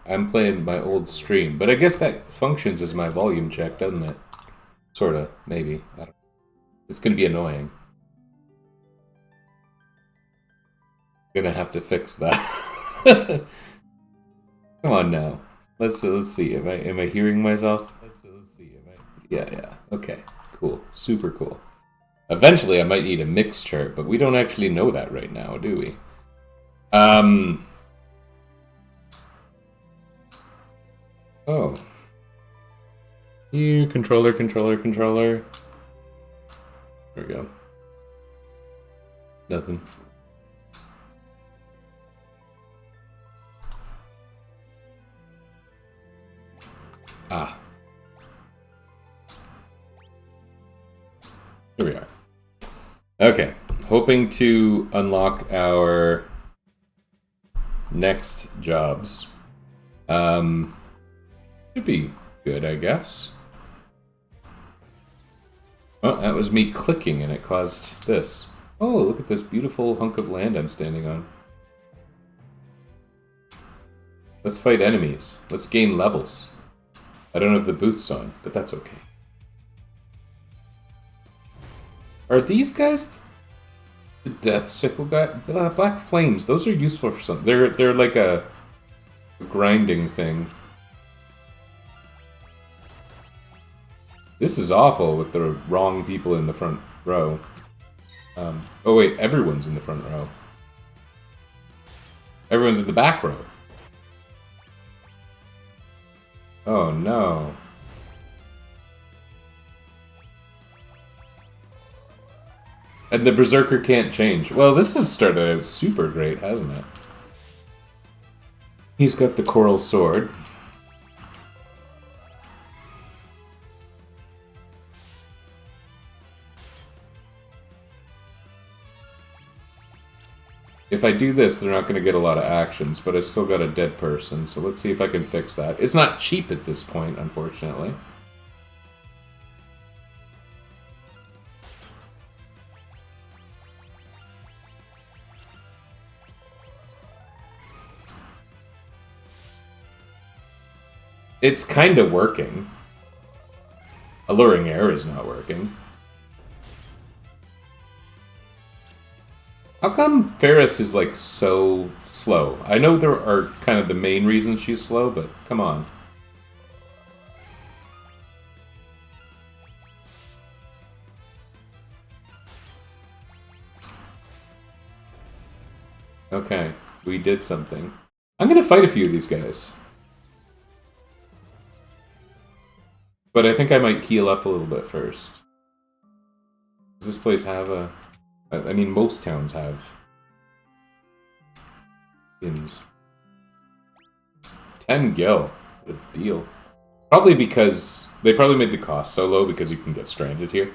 I'm playing my old stream, but I guess that functions as my volume check, doesn't it? Sorta, maybe. I don't know. It's gonna be annoying. Gonna have to fix that. Come on now. Let's see. Am I hearing myself? Let's see. Yeah. Okay. Cool. Super cool. Eventually, I might need a mix chart, but we don't actually know that right now, do we? Oh. Here, controller. There we go. Nothing. Ah. Here we are. Okay. Hoping to unlock our next jobs. Should be good, I guess. Oh, that was me clicking and it caused this. Oh, look at this beautiful hunk of land I'm standing on. Let's fight enemies. Let's gain levels. I don't have the boosts on, but that's okay. Are these guys the death sickle guy? Black flames. Those are useful for something. They're like a grinding thing. This is awful with the wrong people in the front row. Oh wait, everyone's in the front row. Everyone's in the back row. Oh no. And the Berserker can't change. Well, this has started out super great, hasn't it? He's got the Coral Sword. If I do this, they're not going to get a lot of actions, but I still got a dead person, so let's see if I can fix that. It's not cheap at this point, unfortunately. It's kind of working. Alluring Air is not working. How come Ferris is, like, so slow? I know there are kind of the main reasons she's slow, but come on. Okay, we did something. I'm gonna fight a few of these guys. But I think I might heal up a little bit first. Does this place have a... I mean, most towns have inns. 10 gil. Good deal. Probably because... They probably made the cost so low because you can get stranded here.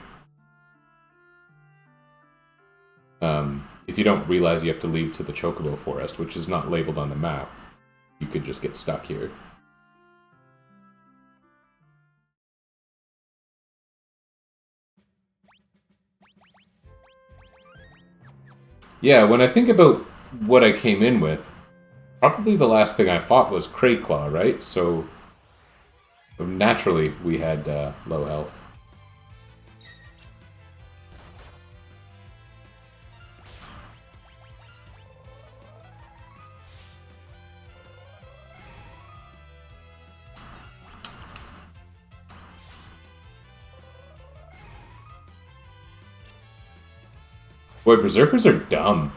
If you don't realize you have to leave to the Chocobo Forest, which is not labeled on the map, you could just get stuck here. Yeah, when I think about what I came in with, probably the last thing I fought was Crayclaw, right? So, naturally, we had low health. Boy, Berserkers are dumb.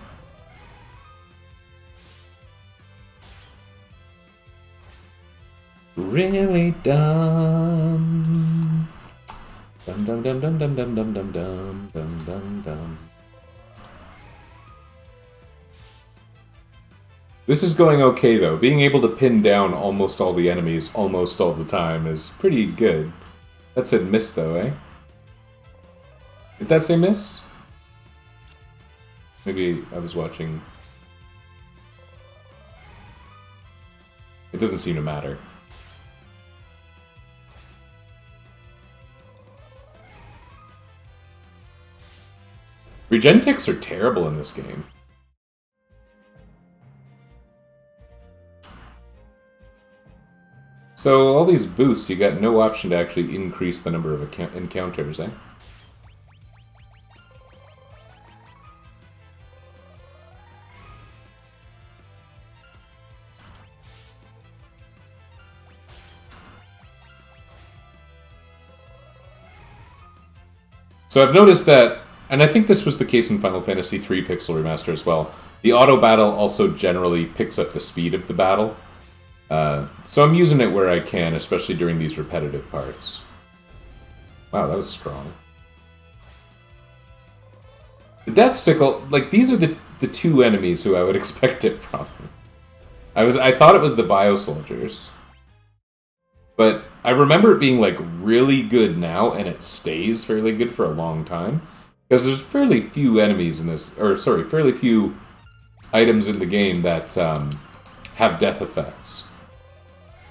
Really dumb. Dum dum dum dum dum dum dum dum dum dum dum dum. This is going okay though. Being able to pin down almost all the enemies almost all the time is pretty good. That said miss though, eh? Did that say miss? Maybe I was watching... It doesn't seem to matter. Regentics are terrible in this game. So all these boosts, you got no option to actually increase the number of encounters, eh? So I've noticed that, and I think this was the case in Final Fantasy III Pixel Remaster as well, the auto battle also generally picks up the speed of the battle. So I'm using it where I can, especially during these repetitive parts. Wow, that was strong. The Death Sickle, like, these are the two enemies who I would expect it from. I thought it was the Bio Soldiers. But I remember it being, like, really good now, and it stays fairly good for a long time. Because there's fairly few enemies in this, or sorry, fairly few items in the game that have death effects.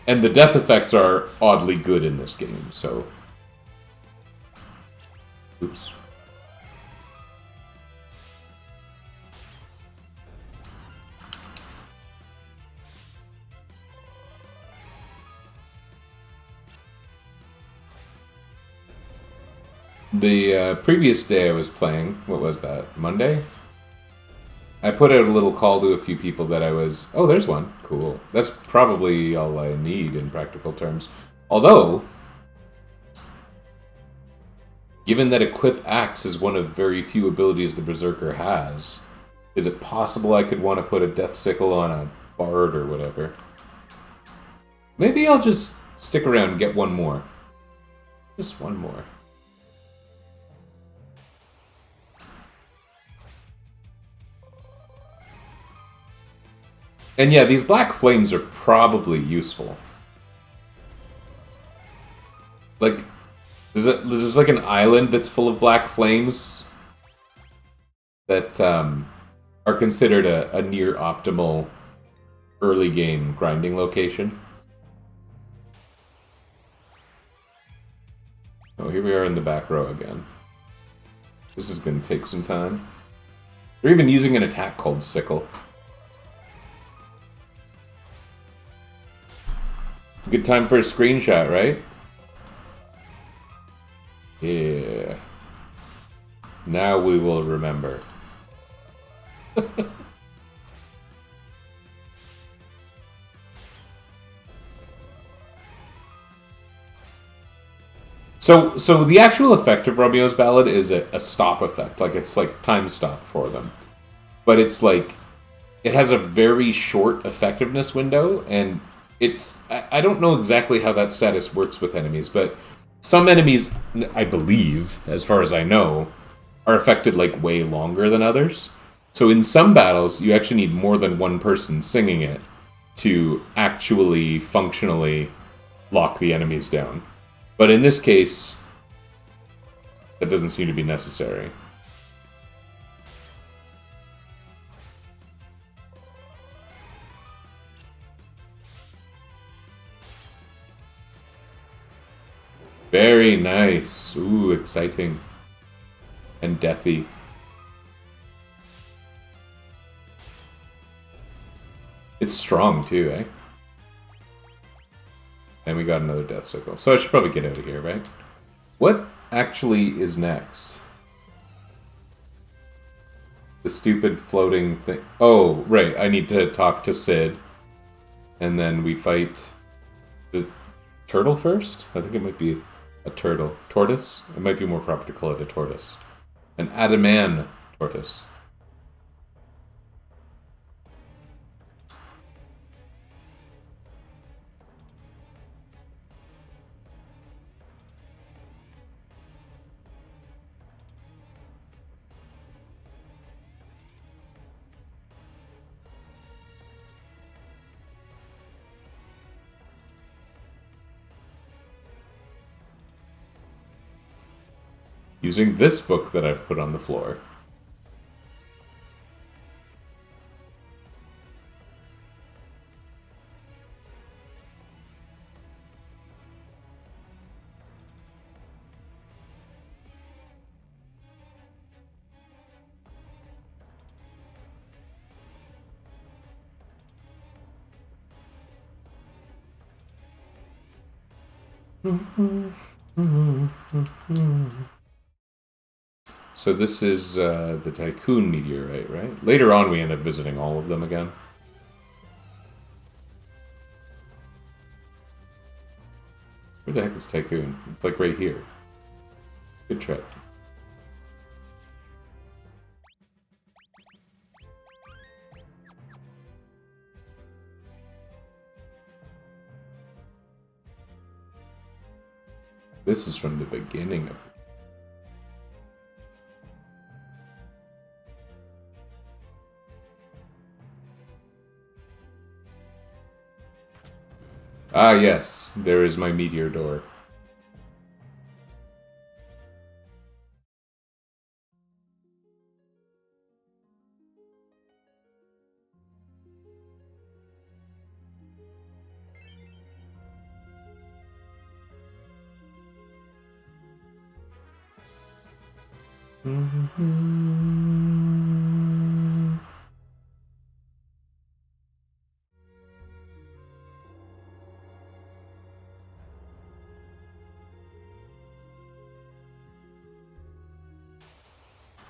And the death effects are oddly good in this game, so... Oops. The previous day I was playing, what was that, Monday? I put out a little call to a few people that I was... Oh, there's one. Cool. That's probably all I need in practical terms. Although, given that Equip Axe is one of very few abilities the Berserker has, is it possible I could want to put a Death Sickle on a Bard or whatever? Maybe I'll just stick around and get one more. Just one more. And yeah, these black flames are probably useful. Like, there's like an island that's full of black flames that are considered a near optimal early game grinding location. Oh, here we are in the back row again. This is going to take some time. They're even using an attack called Sickle. Good time for a screenshot, right? Yeah. Now we will remember. So the actual effect of Romeo's Ballad is a stop effect. Like, it's like time stop for them. But it's like, it has a very short effectiveness window, and it's... I don't know exactly how that status works with enemies, but some enemies, I believe, as far as I know, are affected, like, way longer than others. So in some battles, you actually need more than one person singing it to actually, functionally lock the enemies down. But in this case, that doesn't seem to be necessary. Very nice. Ooh, exciting. And deathy. It's strong too, eh? And we got another Death Sickle. So I should probably get out of here, right? What actually is next? The stupid floating thing. Oh, right. I need to talk to Sid. And then we fight the turtle first? I think it might be a turtle. Tortoise? It might be more proper to call it a tortoise. An Adaman tortoise. Using this book that I've put on the floor. So this is the Tycoon meteorite, right? Later on we end up visiting all of them again. Where the heck is Tycoon? It's like right here. Good trip. This is from the beginning of the... Ah, yes. There is my meteor door.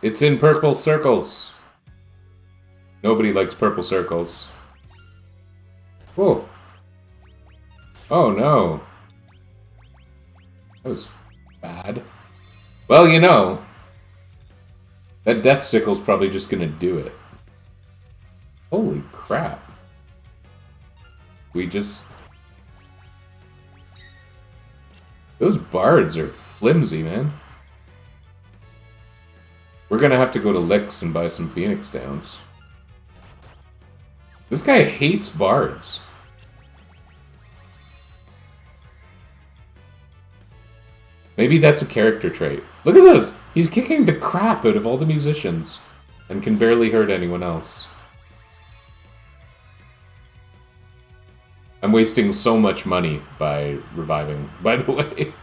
It's in purple circles. Nobody likes purple circles. Whoa. Oh no. That was bad. Well, you know, that death sickle's probably just gonna do it. Holy crap. We just... Those bards are flimsy, man. We're gonna have to go to Licks and buy some Phoenix Downs. This guy hates bards. Maybe that's a character trait. Look at this! He's kicking the crap out of all the musicians and can barely hurt anyone else. I'm wasting so much money by reviving, by the way.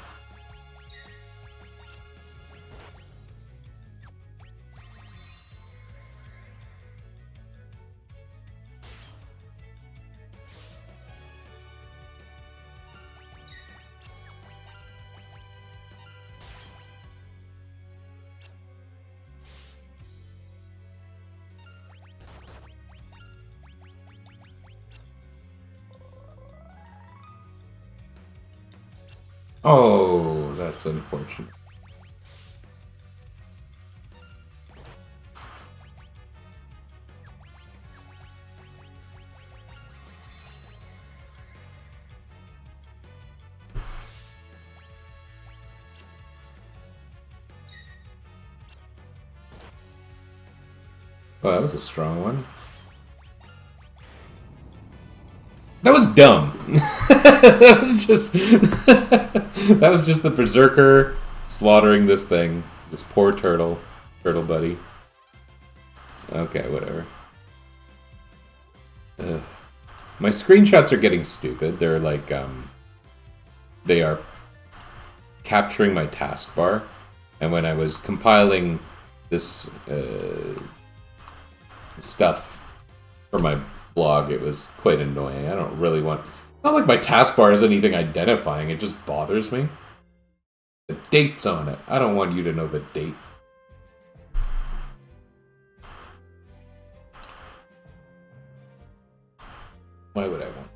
Oh, that's unfortunate. Oh, that was a strong one. That was dumb. That was just that was just the berserker slaughtering this thing. This poor turtle buddy. Okay, whatever. Ugh. My screenshots are getting stupid. They're like they are capturing my taskbar, and when I was compiling this stuff for my blog, it was quite annoying. I don't really want... It's not like my taskbar is anything identifying, it just bothers me. The date's on it. I don't want you to know the date. Why would I want...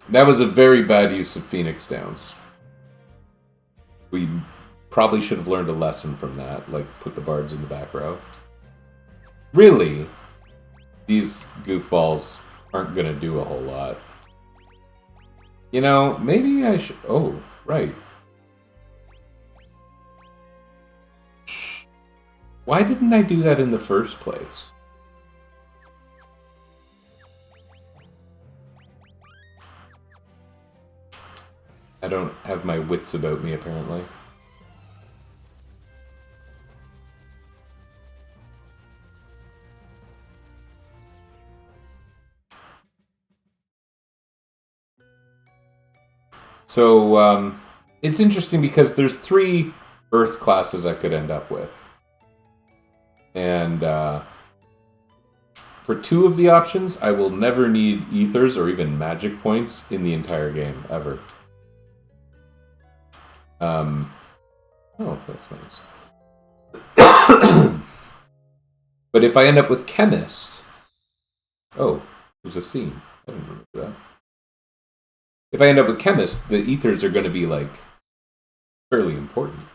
That was a very bad use of Phoenix Downs. We probably should have learned a lesson from that, like put the bards in the back row. Really, these goofballs aren't gonna do a whole lot. You know, maybe I should... Oh, right. Why didn't I do that in the first place? I don't have my wits about me, apparently. So, it's interesting because there's 3 Earth classes I could end up with. And for 2 of the options, I will never need ethers or even magic points in the entire game, ever. Oh, that's nice. But if I end up with chemist... Oh, there's a scene. I didn't remember that. If I end up with chemist, the ethers are going to be, like, fairly important.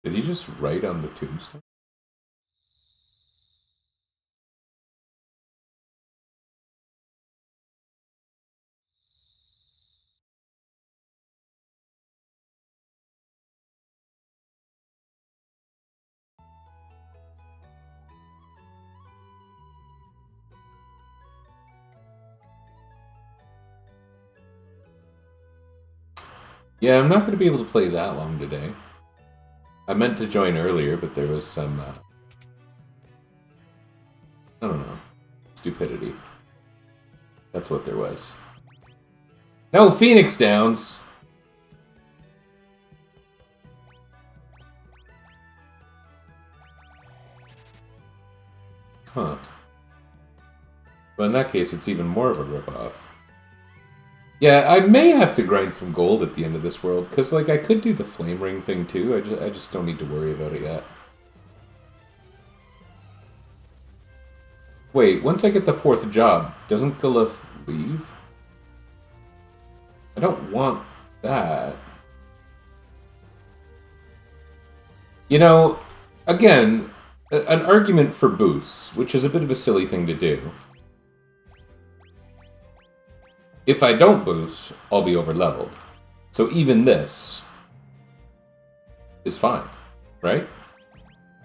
Did he just write on the tombstone? Yeah, I'm not going to be able to play that long today. I meant to join earlier, but there was some... I don't know. Stupidity. That's what there was. No Phoenix Downs! Huh. But in that case, it's even more of a ripoff. Yeah, I may have to grind some gold at the end of this world, because, like, I could do the flame ring thing, too. I just don't need to worry about it yet. Wait, once I get the 4th job, doesn't Galuf leave? I don't want that. You know, again, an argument for boosts, which is a bit of a silly thing to do. If I don't boost, I'll be over-leveled. So even this is fine, right?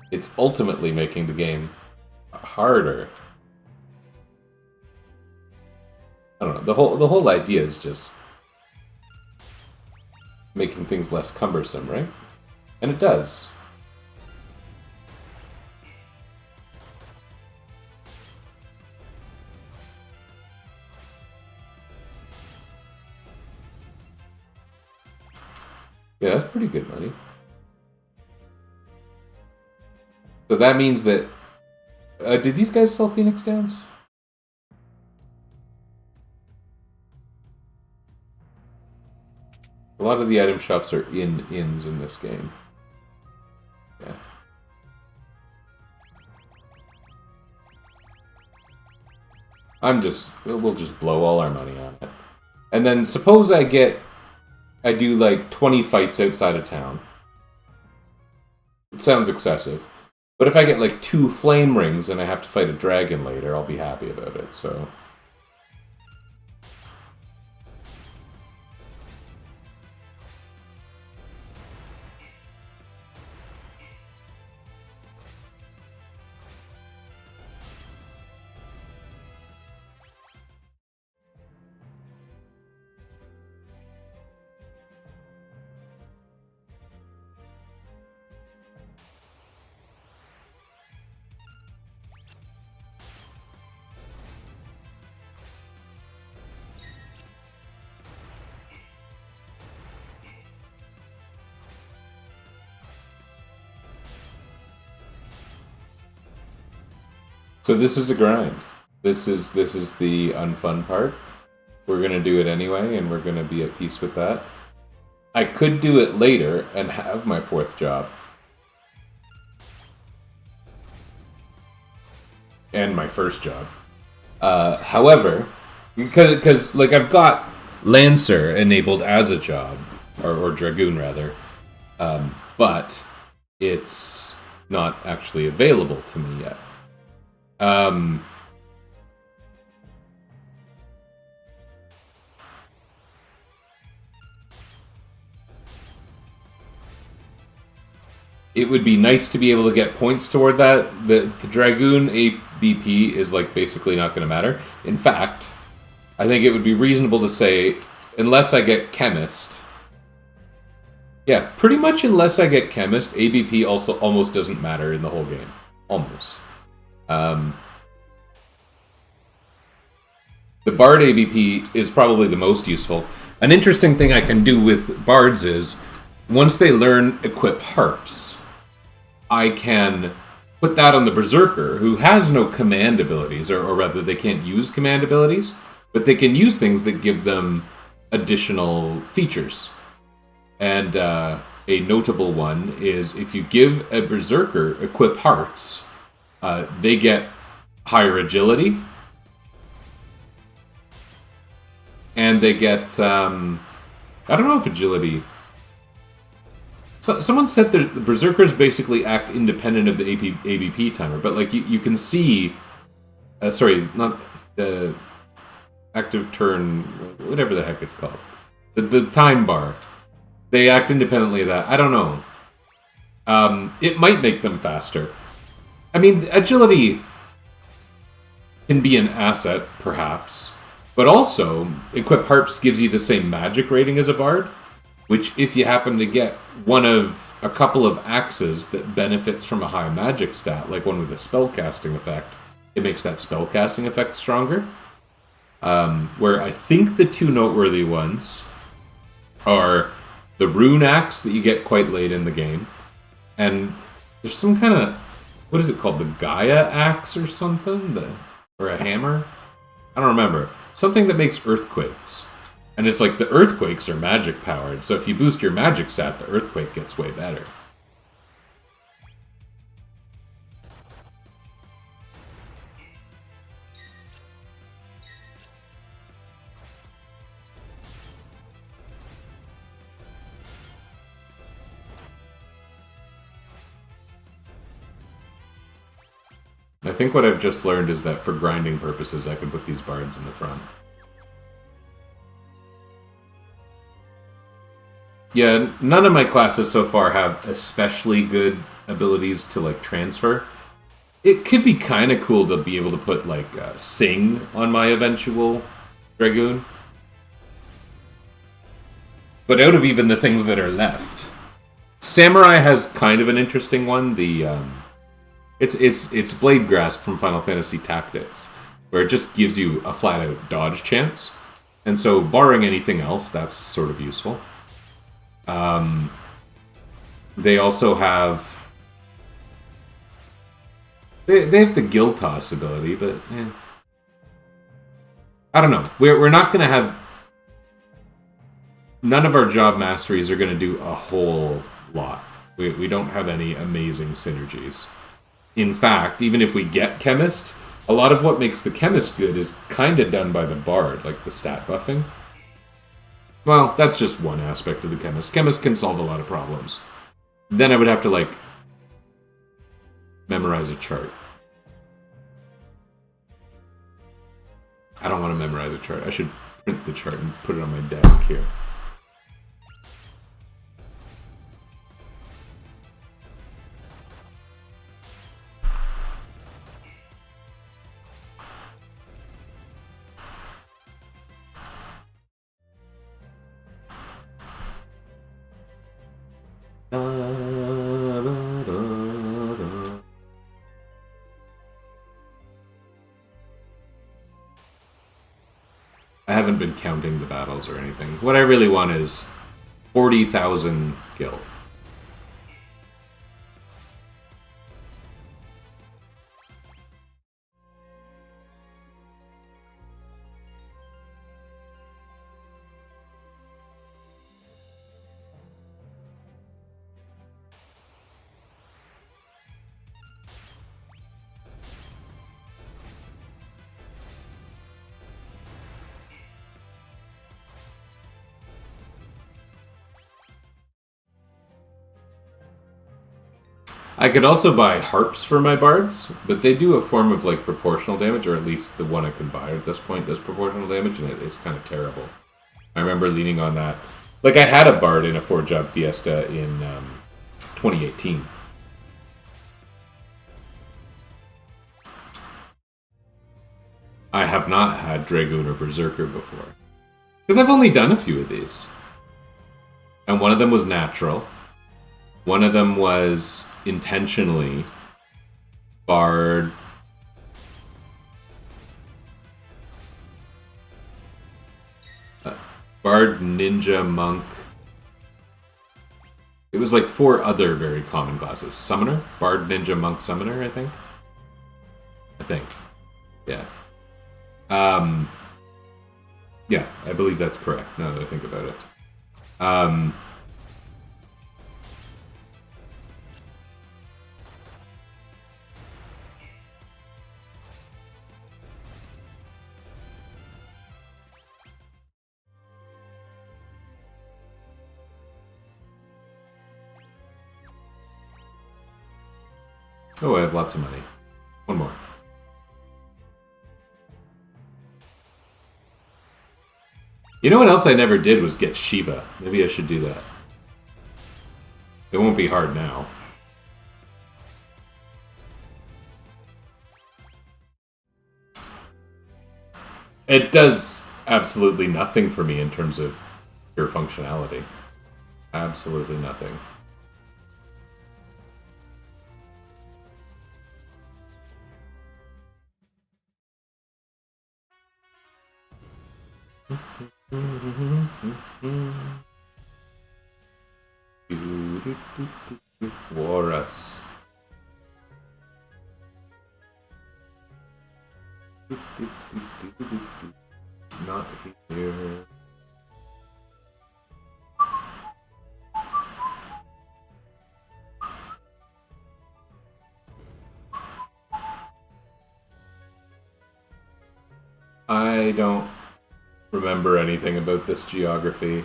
It's ultimately making the game harder. I don't know. The whole idea is just making things less cumbersome, right? And it does. Yeah, that's pretty good money. So that means that... did these guys sell Phoenix Downs? A lot of the item shops are in inns in this game. Yeah. We'll just blow all our money on it. And then suppose I do like 20 fights outside of town. It sounds excessive. But if I get like 2 flame rings and I have to fight a dragon later, I'll be happy about it, so... So this is a grind. This is the unfun part. We're gonna do it anyway, and we're gonna be at peace with that. I could do it later and have my 4th job. And my 1st job. However, because like I've got Lancer enabled as a job, or Dragoon rather, but it's not actually available to me yet. It would be nice to be able to get points toward that. The Dragoon ABP is like basically not going to matter. In fact, I think it would be reasonable to say, unless I get Chemist... Yeah, pretty much unless I get Chemist, ABP also almost doesn't matter in the whole game. Almost. The Bard ABP is probably the most useful. An interesting thing I can do with Bards is, once they learn Equip Harps, I can put that on the Berserker, who has no command abilities, or rather they can't use command abilities, but they can use things that give them additional features. And a notable one is if you give a Berserker Equip Hearts, they get higher agility, and they get, I don't know if agility... So, someone said that the Berserkers basically act independent of the ABP timer, but like you can see... sorry, not the active turn, whatever the heck it's called. The time bar. They act independently of that. I don't know. It might make them faster. I mean, agility can be an asset, perhaps. But also, Equip Harps gives you the same magic rating as a Bard, which if you happen to get one of a couple of axes that benefits from a high magic stat, like one with a spellcasting effect, it makes that spellcasting effect stronger. Where I think the two noteworthy ones are the Rune Axe that you get quite late in the game, and there's some kind of, what is it called, the Gaia Axe or something? Or a hammer? I don't remember. Something that makes earthquakes. And it's like the earthquakes are magic powered, so if you boost your magic stat, the earthquake gets way better. I think what I've just learned is that for grinding purposes, I can put these bards in the front. Yeah, none of my classes so far have especially good abilities to, like, transfer. It could be kind of cool to be able to put, like, Sing on my eventual Dragoon. But out of even the things that are left, Samurai has kind of an interesting one. It's Blade Grasp from Final Fantasy Tactics, where it just gives you a flat-out dodge chance. And so, barring anything else, that's sort of useful. They also have... They have the Guild Toss ability, but... I don't know. We're not going to have... None of our job masteries are going to do a whole lot. We don't have any amazing synergies. In fact, even if we get Chemist, a lot of what makes the Chemist good is kind of done by the Bard, like the stat buffing. Well, that's just one aspect of the Chemist. Chemist can solve a lot of problems. Then I would have to, like, memorize a chart. I don't want to memorize a chart. I should print the chart and put it on my desk here. I haven't been counting the battles or anything. What I really want is 40,000 gil. I could also buy harps for my bards, but they do a form of, like, proportional damage, or at least the one I can buy at this point does proportional damage, and it's kind of terrible. I remember leaning on that. Like, I had a bard in a 4-job Fiesta in 2018. I have not had Dragoon or Berserker before. Because I've only done a few of these. And one of them was natural. One of them was intentionally Bard. Bard, Ninja, Monk. It was like 4 other very common classes. Summoner? Bard, Ninja, Monk, Summoner, I think. Yeah. Yeah, I believe that's correct, now that I think about it. Oh, I have lots of money. One more. You know what else I never did was get Shiva. Maybe I should do that. It won't be hard now. It does absolutely nothing for me in terms of pure functionality. Absolutely nothing. Walrus. Not here. I don't remember anything about this geography.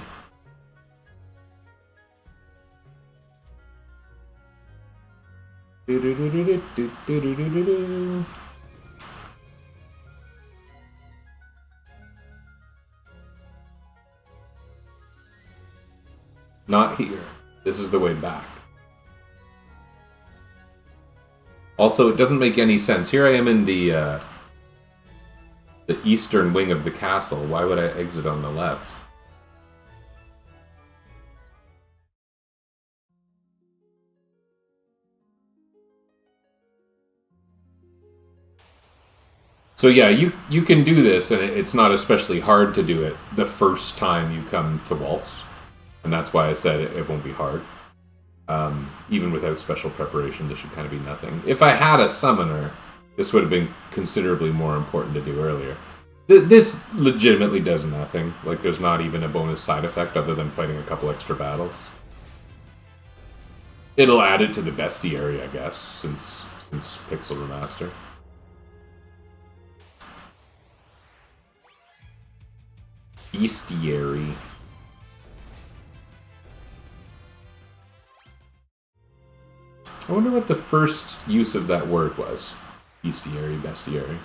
Not here. This is the way back. Also, it doesn't make any sense. Here I am in the eastern wing of the castle. Why would I exit on the left? So yeah, you can do this, and it's not especially hard to do it the first time you come to Waltz. And that's why I said it won't be hard. Even without special preparation, this should kind of be nothing. If I had a summoner, this would have been considerably more important to do earlier. This legitimately does nothing. Like, there's not even a bonus side effect other than fighting a couple extra battles. It'll add it to the bestiary, I guess, since Pixel Remaster. Bestiary. I wonder what the first use of that word was. Bestiary, bestiary.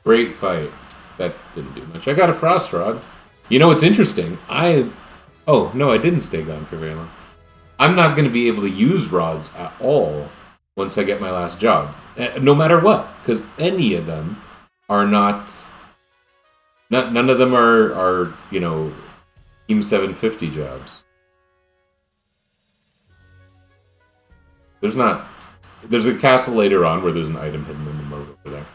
Great fight. That didn't do much. I got a Frost Rod. You know what's interesting? Oh, no, I didn't stay gone for very long. I'm not going to be able to use rods at all once I get my last job. No matter what. Because any of them are not... None of them are, you know, Team 750 jobs. There's not... There's a castle later on where there's an item hidden in the moat over there.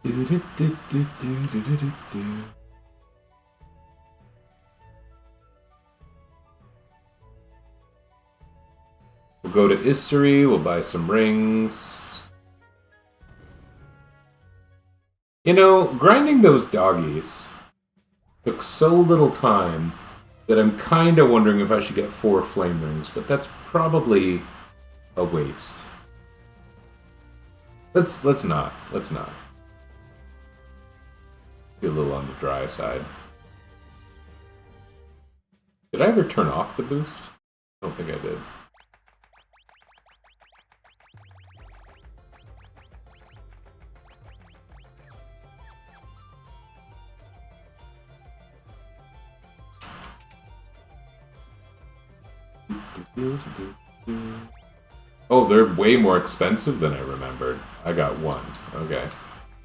We'll go to Istory, we'll buy some rings. You know, grinding those doggies took so little time that I'm kind of wondering if I should get 4 flame rings, but that's probably a waste. Let's not. Let's not. Be a little on the dry side. Did I ever turn off the boost? I don't think I did. Oh, they're way more expensive than I remembered. I got 1. Okay.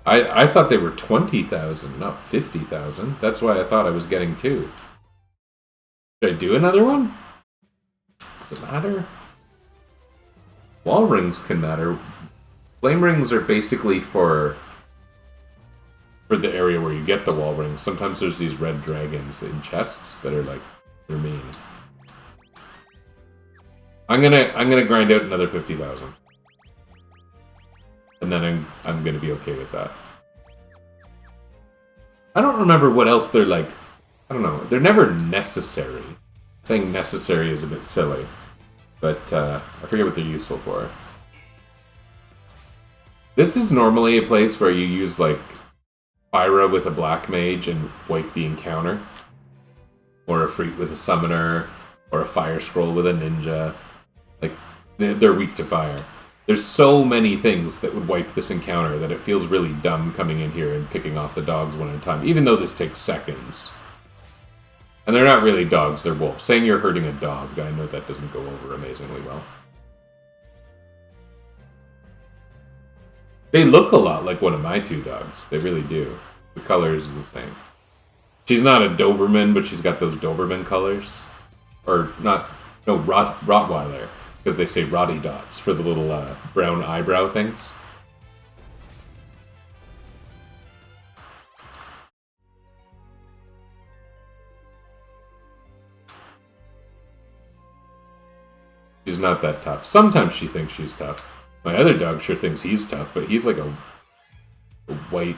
I thought they were 20,000, not 50,000. That's why I thought I was getting 2. Should I do another one? Does it matter? Wall rings can matter. Flame rings are basically for the area where you get the wall rings. Sometimes there's these red dragons in chests that are like, they're mean. I'm gonna grind out another 50,000. And then I'm gonna be okay with that. I don't remember what else they're like. I don't know. They're never necessary. Saying necessary is a bit silly. But I forget what they're useful for. This is normally a place where you use like Pyra with a black mage and wipe the encounter. Or a Freet with a summoner. Or a fire scroll with a ninja. Like, they're weak to fire. There's so many things that would wipe this encounter that it feels really dumb coming in here and picking off the dogs one at a time, even though this takes seconds. And they're not really dogs, they're wolves. Saying you're hurting a dog, I know that doesn't go over amazingly well. They look a lot like one of my 2 dogs. They really do. The colors are the same. She's not a Doberman, but she's got those Doberman colors. Or not, no, Rottweiler. Because they say Roddy Dots for the little brown eyebrow things. She's not that tough. Sometimes she thinks she's tough. My other dog sure thinks he's tough, but he's like a white...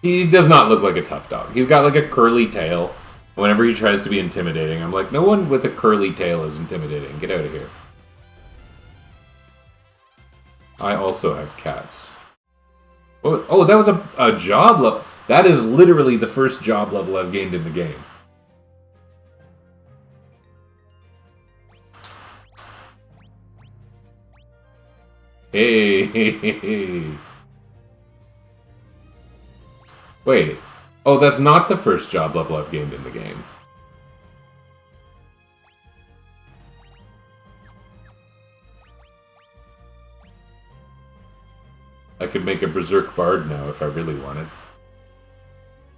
He does not look like a tough dog. He's got like a curly tail. Whenever he tries to be intimidating, I'm like, no one with a curly tail is intimidating. Get out of here. I also have cats. Oh, that was a job level. That is literally the first job level I've gained in the game. Hey. Wait. Oh, that's not the first job level I've gained in the game. I could make a Berserk Bard now if I really wanted.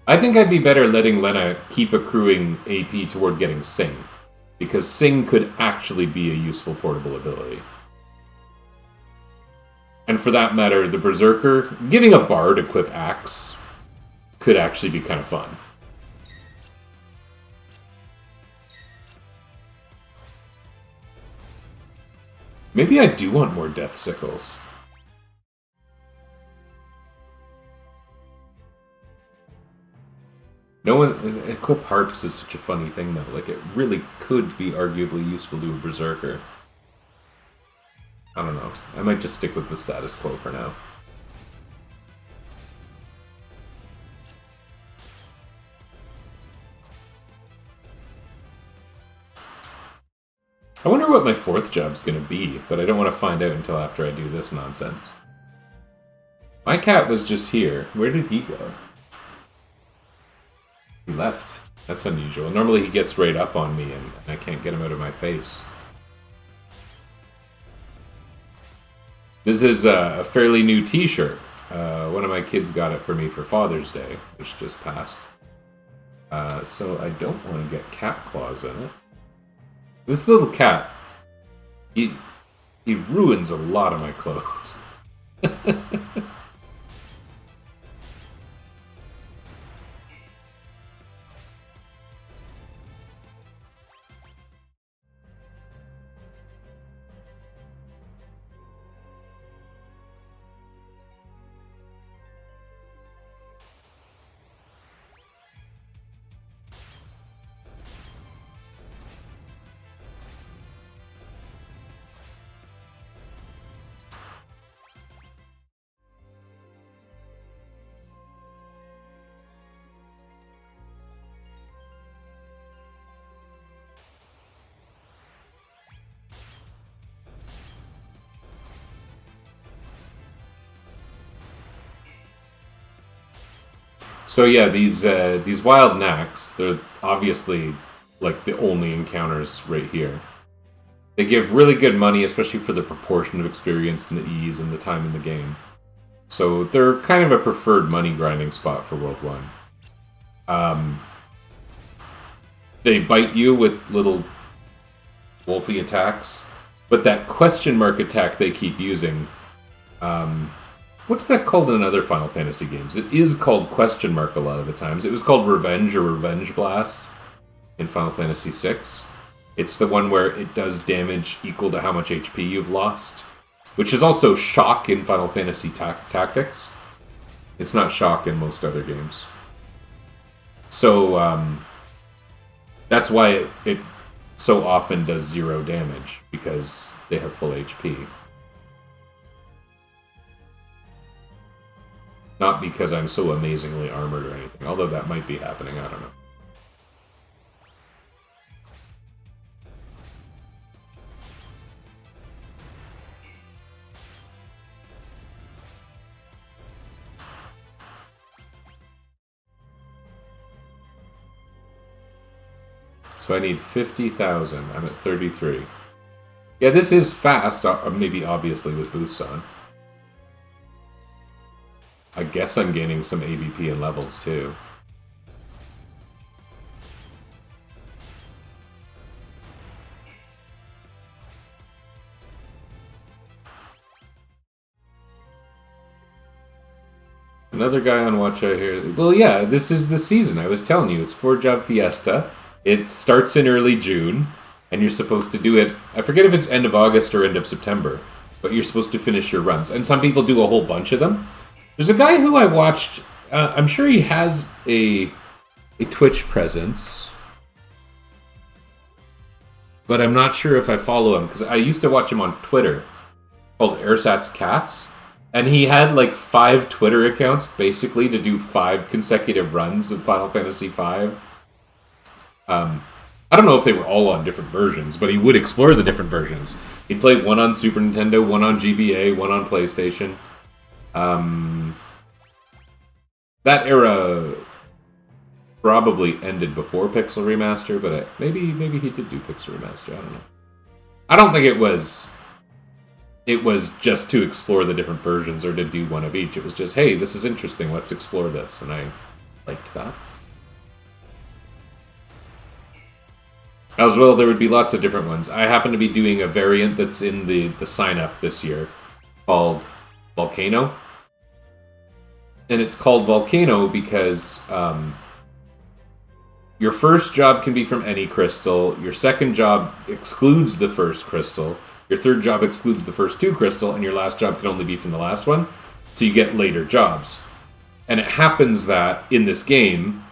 I think I'd be better letting Lena keep accruing AP toward getting Sing. Because Sing could actually be a useful portable ability. And for that matter, the Berserker, giving a Bard equip Axe could actually be kind of fun. Maybe I do want more Death Sickles. No one... Equip Harps is such a funny thing, though. Like, it really could be arguably useful to a Berserker. I don't know. I might just stick with the status quo for now. I wonder what my 4th job's gonna be, but I don't want to find out until after I do this nonsense. My cat was just here. Where did he go? He left. That's unusual. Normally he gets right up on me and I can't get him out of my face. This is a fairly new t-shirt. One of my kids got it for me for Father's Day, which just passed. So I don't want to get cat claws in it. This little cat, he ruins a lot of my clothes. So yeah, these wild knacks, they're obviously like the only encounters right here. They give really good money, especially for the proportion of experience and the ease and the time in the game. So they're kind of a preferred money grinding spot for World 1. They bite you with little wolfy attacks, but that question mark attack they keep using, what's that called in other Final Fantasy games? It is called question mark a lot of the times. It was called Revenge or Revenge Blast in Final Fantasy VI. It's the one where it does damage equal to how much HP you've lost, which is also Shock in Final Fantasy Tactics. It's not Shock in most other games. So, that's why it so often does 0 damage, because they have full HP. Not because I'm so amazingly armored or anything, although that might be happening, I don't know. So I need 50,000. I'm at 33. Yeah, this is fast, maybe obviously with boosts on. I guess I'm gaining some ABP and levels too. Another guy on watch out here. Well, yeah, this is the season. I was telling you, it's 4-job Fiesta. It starts in early June, and you're supposed to do it, I forget if it's end of August or end of September, but you're supposed to finish your runs. And some people do a whole bunch of them. There's a guy who I watched, I'm sure he has a Twitch presence, but I'm not sure if I follow him, because I used to watch him on Twitter, called Airsats Cats, and he had like 5 Twitter accounts, basically, to do 5 consecutive runs of Final Fantasy V. I don't know if they were all on different versions, but he would explore the different versions. He'd play one on Super Nintendo, one on GBA, one on PlayStation. That era probably ended before Pixel Remaster, but maybe he did do Pixel Remaster, I don't know. I don't think it was just to explore the different versions or to do one of each. It was just, hey, this is interesting, let's explore this, and I liked that. As well, there would be lots of different ones. I happen to be doing a variant that's in the sign-up this year called Volcano. And it's called Volcano because your first job can be from any crystal, your second job excludes the first crystal, your third job excludes the first 2 crystal, and your last job can only be from the last one, so you get later jobs. And it happens that, in this game,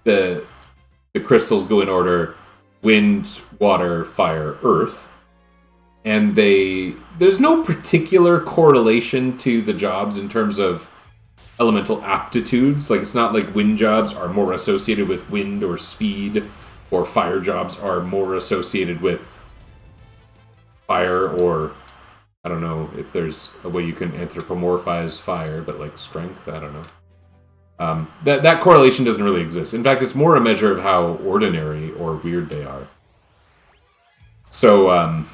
the crystals go in order wind, water, fire, earth. And there's no particular correlation to the jobs in terms of elemental aptitudes. Like, it's not like wind jobs are more associated with wind or speed, or fire jobs are more associated with fire, or I don't know if there's a way you can anthropomorphize fire, but like strength, I don't know. That correlation doesn't really exist. In fact, it's more a measure of how ordinary or weird they are. So,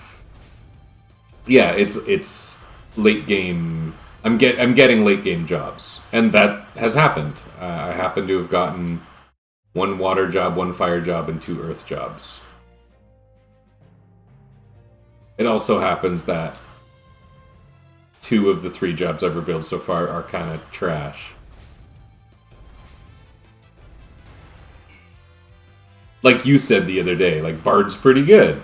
yeah, it's late game. I'm getting late game jobs, and that has happened. I happen to have gotten 1 water job, 1 fire job, and 2 earth jobs. It also happens that 2 of the 3 jobs I've revealed so far are kind of trash. Like you said the other day, like, Bard's pretty good.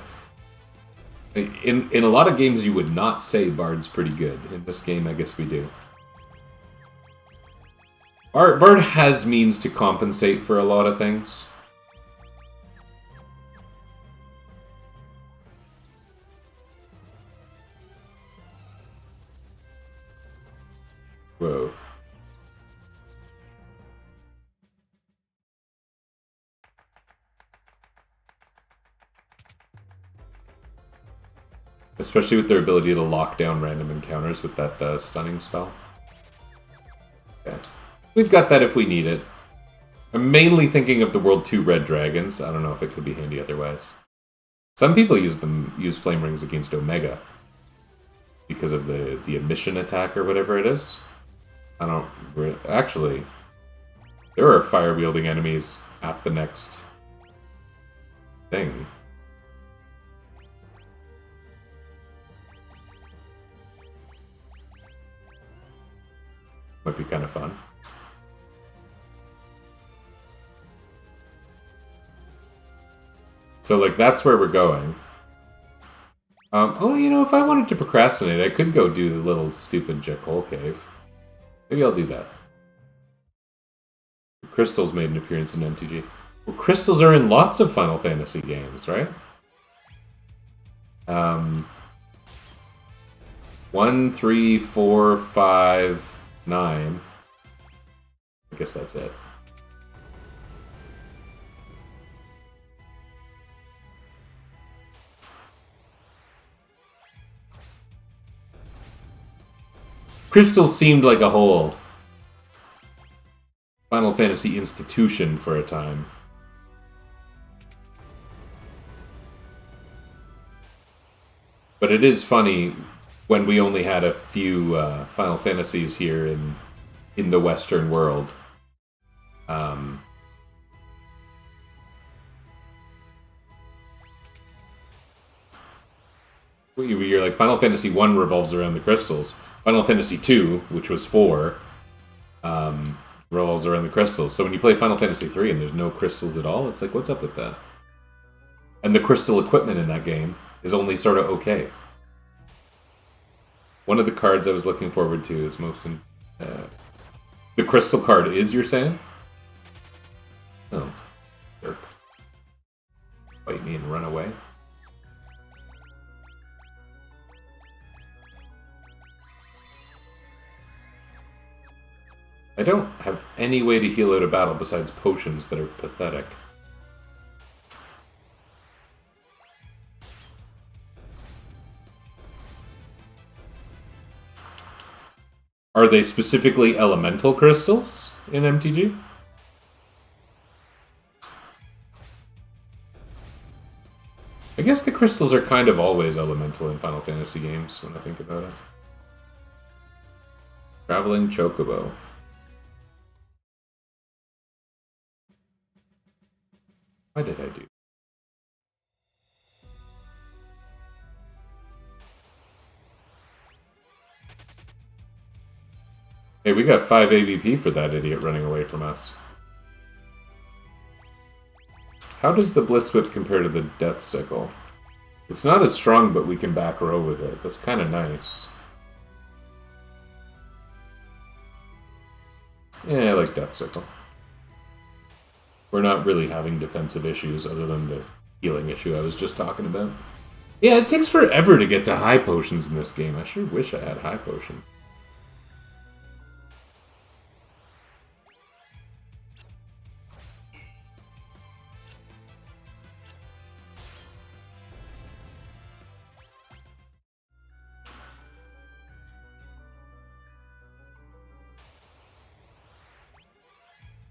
In a lot of games, you would not say Bard's pretty good. In this game, I guess we do. Bard has means to compensate for a lot of things. Whoa. Especially with their ability to lock down random encounters with that stunning spell. Okay. We've got that if we need it. I'm mainly thinking of the World 2 Red Dragons. I don't know if it could be handy otherwise. Some people use Flame Rings against Omega because of the emission attack or whatever it is. I don't... Actually, there are fire-wielding enemies at the next thing. Might be kind of fun. So, like, that's where we're going. Oh, you know, if I wanted to procrastinate, I could go do the little stupid Jackal Cave. Maybe I'll do that. Crystals made an appearance in MTG. Well, crystals are in lots of Final Fantasy games, right? 1, 3, 4, 5, 9. I guess that's it. Crystals seemed like a whole Final Fantasy institution for a time. But it is funny when we only had a few Final Fantasies here in the Western world. You're like, Final Fantasy 1 revolves around the crystals. Final Fantasy 2, which was 4, revolves around the crystals. So when you play Final Fantasy 3 and there's no crystals at all, it's like, what's up with that? And the crystal equipment in that game is only sort of okay. One of the cards I was looking forward to is the crystal card is, you're saying? Oh, jerk. Fight me and run away. I don't have any way to heal out a battle besides potions that are pathetic. Are they specifically elemental crystals in MTG? I guess the crystals are kind of always elemental in Final Fantasy games when I think about it. Traveling Chocobo. Why did I do? Hey, we got 5 AVP for that idiot running away from us. How does the Blitz Whip compare to the Death Sickle? It's not as strong, but we can back row with it. That's kind of nice. Yeah, I like Death Sickle. We're not really having defensive issues other than the healing issue I was just talking about. Yeah, it takes forever to get to high potions in this game. I sure wish I had high potions.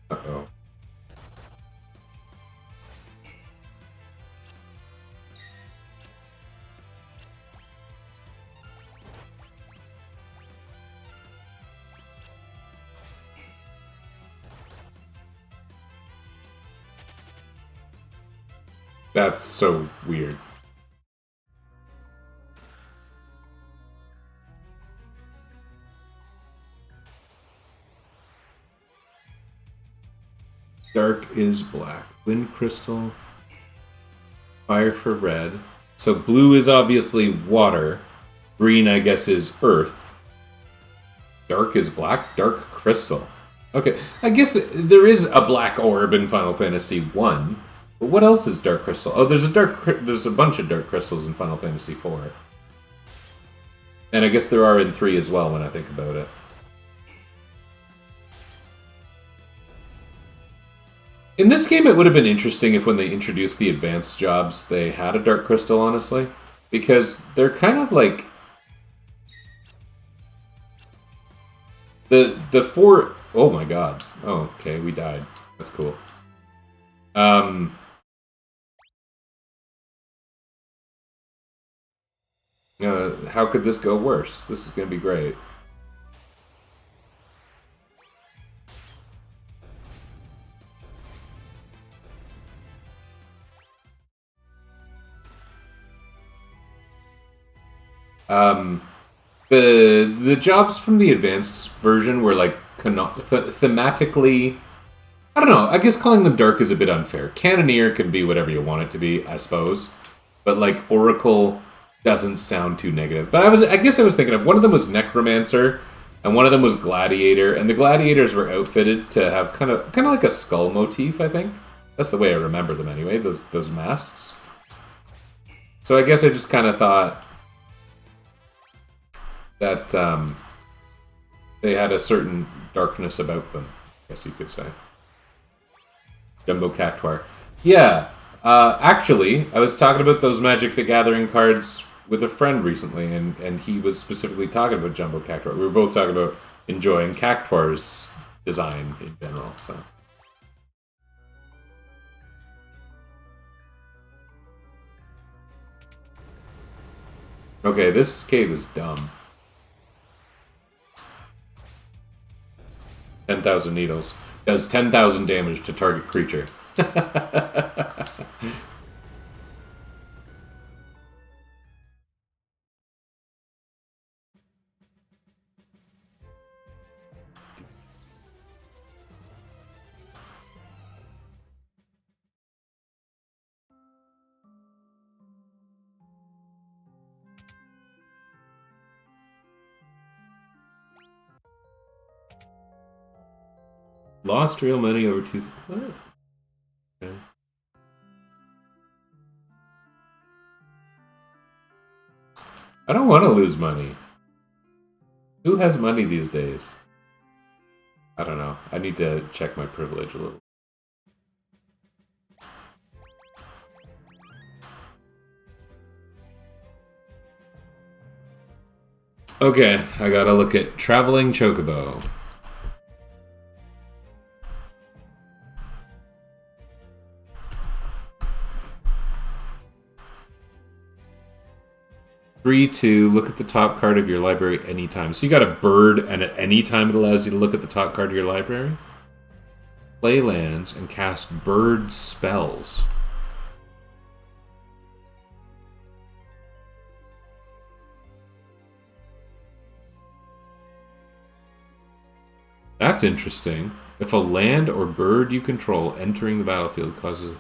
Uh-oh. That's so weird. Dark is black. Wind crystal. Fire for red. So blue is obviously water. Green, I guess, is earth. Dark is black. Dark crystal. Okay, I guess there is a black orb in Final Fantasy 1. But what else is dark crystal? Oh, there's a bunch of dark crystals in Final Fantasy 4. And I guess there are in 3 as well when I think about it. In this game, it would have been interesting if when they introduced the advanced jobs, they had a dark crystal, honestly. Because they're kind of like... The 4 Oh my god. Oh, okay, we died. That's cool. How could this go worse? This is gonna be great. The jobs from the advanced version were like thematically. I don't know. I guess calling them dark is a bit unfair. Cannoneer can be whatever you want it to be, I suppose. But like Oracle doesn't sound too negative. But I guess I was thinking of one of them was Necromancer, and one of them was Gladiator, and the Gladiators were outfitted to have kind of like a skull motif. I think that's the way I remember them anyway. Those masks. So I guess I just kind of thought that they had a certain darkness about them, I guess you could say. Jumbo Cactuar. Yeah, actually, I was talking about those Magic the Gathering cards with a friend recently, and he was specifically talking about Jumbo Cactuar. We were both talking about enjoying Cactuar's design in general, so... Okay, this cave is dumb. 10,000 needles. Does 10,000 damage to target creature. Lost real money over 2... What? Okay. I don't want to lose money. Who has money these days? I don't know. I need to check my privilege a little. Okay, I gotta look at Traveling Chocobo. Free to look at the top card of your library anytime. So you got a bird, and at any time it allows you to look at the top card of your library? Play lands and cast bird spells. That's interesting. If a land or bird you control entering the battlefield causes...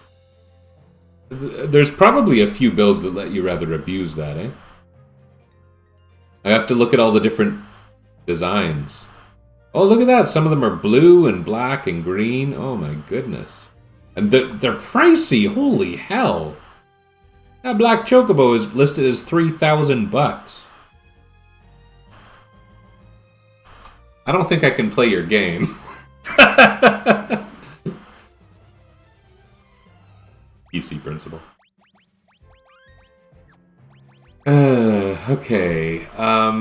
There's probably a few builds that let you rather abuse that, eh? I have to look at all the different designs. Oh, look at that. Some of them are blue and black and green. Oh my goodness. And they're pricey. Holy hell. That black chocobo is listed as 3,000 bucks. I don't think I can play your game. PC principle. Okay. I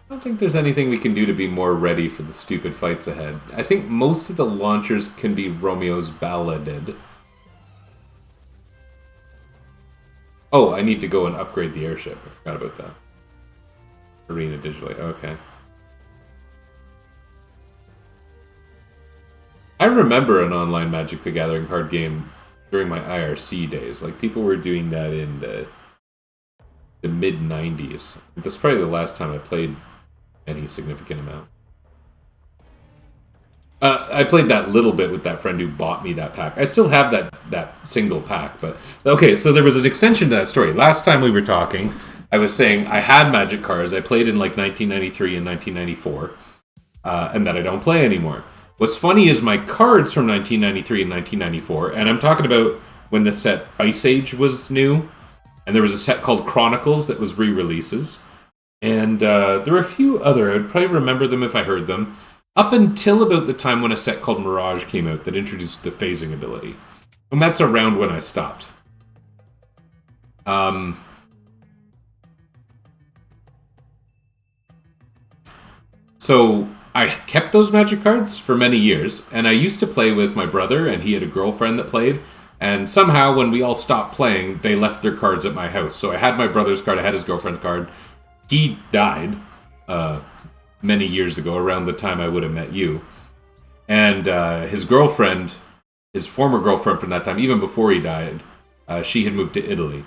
don't think there's anything we can do to be more ready for the stupid fights ahead. I think most of the launchers can be Romeo's balladed. Oh, I need to go and upgrade the airship. I forgot about that. Arena digitally. Okay. I remember an online Magic the Gathering card game during my IRC days. Like, people were doing that in the mid-90s. That's probably the last time I played any significant amount. I played that little bit with that friend who bought me that pack. I still have that single pack, but... Okay, so there was an extension to that story. Last time we were talking, I was saying I had Magic cards. I played in, like, 1993 and 1994, and that I don't play anymore. What's funny is my cards from 1993 and 1994, and I'm talking about when the set Ice Age was new, and there was a set called Chronicles that was re-releases, and there were a few other, I'd probably remember them if I heard them, up until about the time when a set called Mirage came out that introduced the phasing ability. And that's around when I stopped. So I kept those magic cards for many years, and I used to play with my brother, and he had a girlfriend that played. And somehow, when we all stopped playing, they left their cards at my house. So I had my brother's card, I had his girlfriend's card. He died many years ago, around the time I would have met you. And his girlfriend, his former girlfriend from that time, even before he died, she had moved to Italy.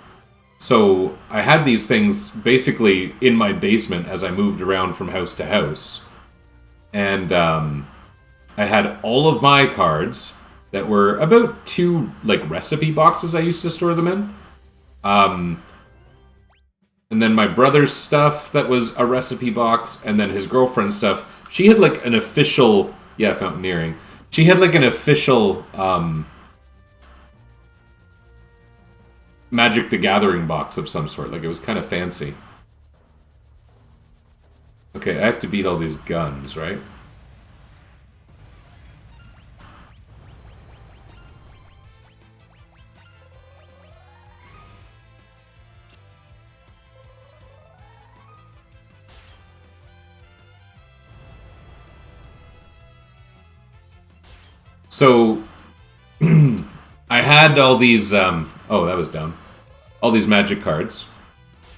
So I had these things basically in my basement as I moved around from house to house. And I had all of my cards that were about 2 like recipe boxes I used to store them in. And then my brother's stuff that was a recipe box, and then his girlfriend's stuff. She had like an official, yeah, Fountaineering. She had like an official Magic the Gathering box of some sort. Like it was kind of fancy. Okay, I have to beat all these guns, right? So, I had all these, oh, that was dumb. All these magic cards.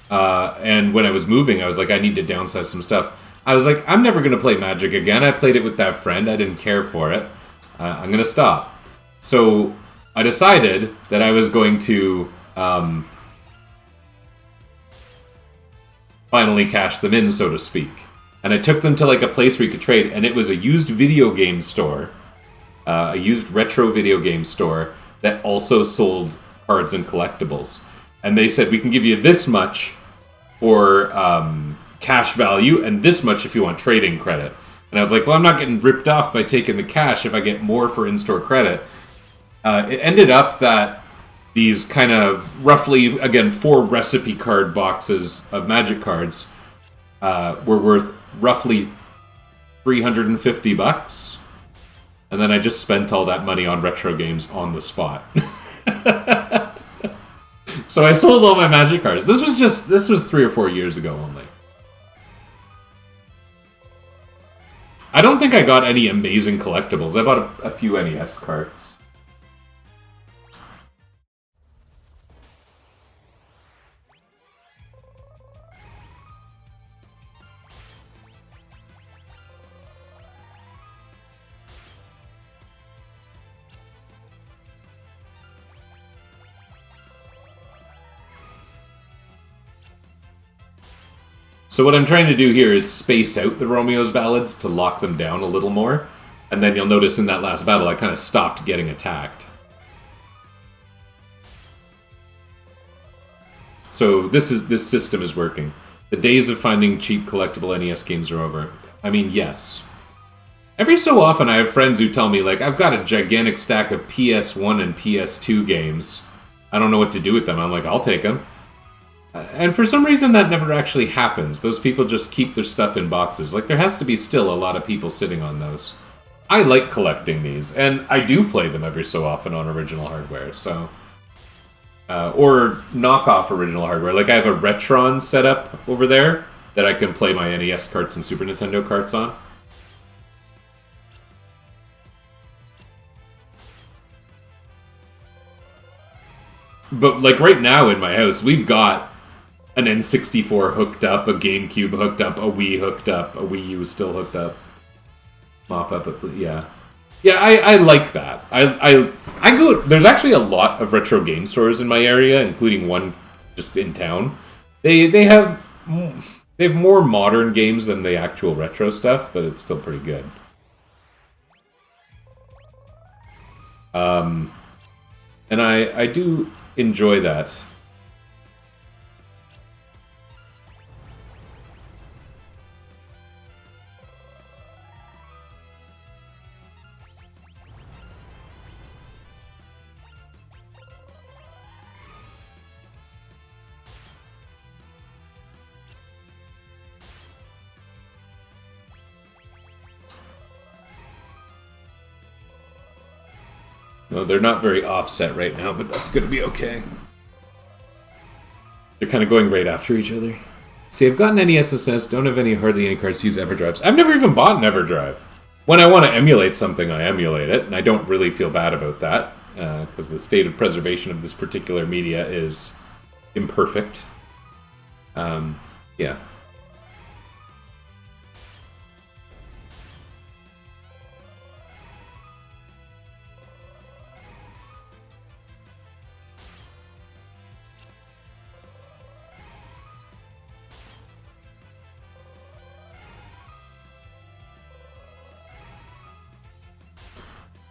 And when I was moving, I was like, I need to downsize some stuff. I was like, I'm never going to play Magic again. I played it with that friend. I didn't care for it. I'm going to stop. So, I decided that I was going to finally cash them in, so to speak. And I took them to like a place where you could trade, and it was a used video game store. A used retro video game store that also sold cards and collectibles. And they said, we can give you this much for cash value and this much if you want trading credit. And I was like, well, I'm not getting ripped off by taking the cash if I get more for in-store credit. It ended up that these kind of roughly, again, 4 recipe card boxes of Magic cards were worth roughly $350. And then I just spent all that money on retro games on the spot. So I sold all my Magic cards. This was 3 or 4 years ago only. I don't think I got any amazing collectibles. I bought a few NES cards. So what I'm trying to do here is space out the Romeo's ballads to lock them down a little more. And then you'll notice in that last battle I kind of stopped getting attacked. So this system is working. The days of finding cheap collectible NES games are over. I mean, yes. Every so often I have friends who tell me, like, I've got a gigantic stack of PS1 and PS2 games. I don't know what to do with them. I'm like, I'll take them. And for some reason that never actually happens. Those people just keep their stuff in boxes. Like, there has to be still a lot of people sitting on those. I like collecting these, and I do play them every so often on original hardware, so... or knockoff original hardware. Like, I have a Retron set up over there that I can play my NES carts and Super Nintendo carts on. But, like, right now in my house, we've got an N64 hooked up, a GameCube hooked up, a Wii hooked up, a Wii U is still hooked up. Mop up, yeah. Yeah, I like that. I go... There's actually a lot of retro game stores in my area, including one just in town. They have more modern games than the actual retro stuff, but it's still pretty good. And I do enjoy that. No, they're not very offset right now, but that's going to be okay. They're kind of going right after each other. See, I've got an NES and SNES, don't have hardly any cards to use EverDrives. I've never even bought an EverDrive. When I want to emulate something, I emulate it, and I don't really feel bad about that, because the state of preservation of this particular media is imperfect. Yeah.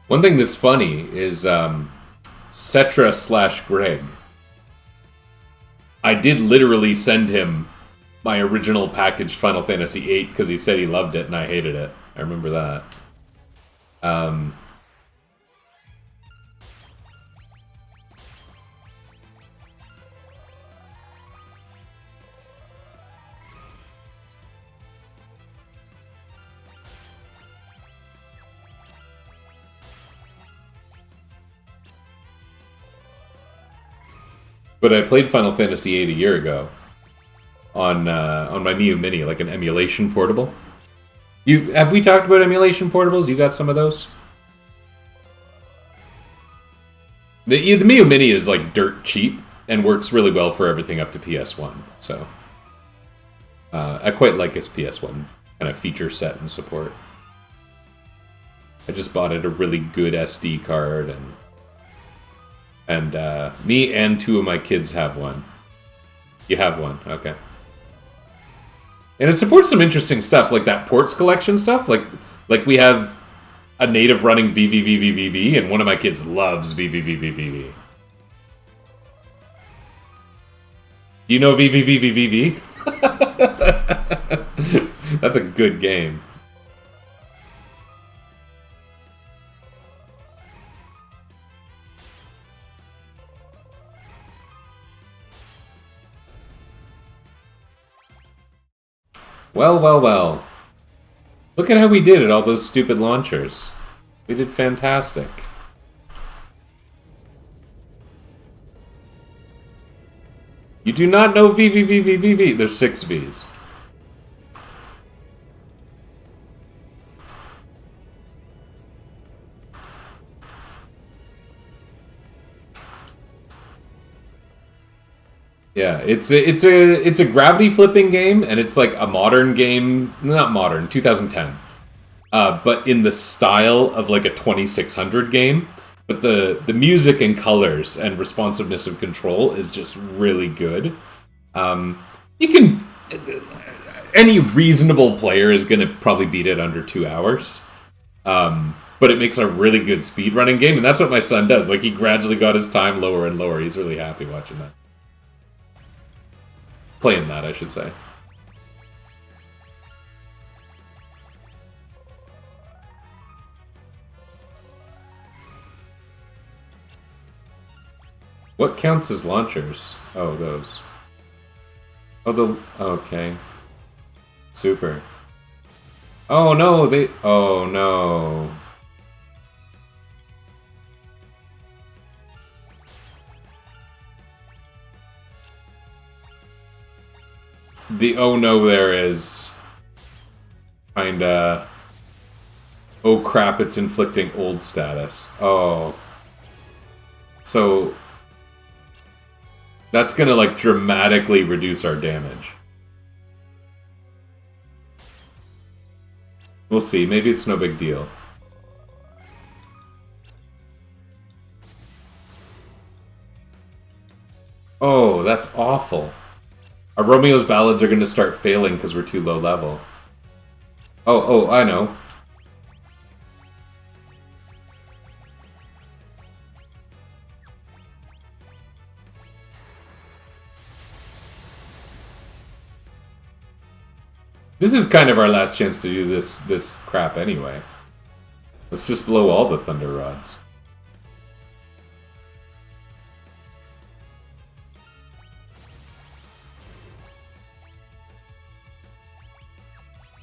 One thing that's funny is Cetra/Greg. I did literally send him my original packaged Final Fantasy VIII because he said he loved it and I hated it. I remember that. But I played Final Fantasy VIII a year ago on my Miu Mini, like an emulation portable. Have we talked about emulation portables? You got some of those? The Miu Mini is like dirt cheap and works really well for everything up to PS1. So I quite like its PS1 kind of feature set and support. I just bought it a really good SD card, and me and two of my kids have one. You have one, okay. And it supports some interesting stuff, like that ports collection stuff. Like we have a native running VVVVVV, and one of my kids loves VVVVVV. Do you know VVVVVV? That's a good game. Well, well, well. Look at how we did at all those stupid launchers. We did fantastic. You do not know VVVVVV. There's 6 Vs. Yeah, it's a gravity flipping game, and it's like a modern game, not modern, 2010, but in the style of like a 2600 game. But the music and colors and responsiveness of control is just really good. You can any reasonable player is going to probably beat it under 2 hours. But it makes a really good speedrunning game, and that's what my son does. Like, he gradually got his time lower and lower. He's really happy watching that. Playing that, I should say. What counts as launchers? Oh, those. Oh, okay. Super. Oh, no, oh, no. The oh no there is kinda oh crap, it's inflicting old status. Oh. So that's gonna like dramatically reduce our damage. We'll see, maybe it's no big deal. Oh, that's awful. Our Romeo's ballads are going to start failing because we're too low level. Oh, I know. This is kind of our last chance to do this crap anyway. Let's just blow all the Thunder Rods.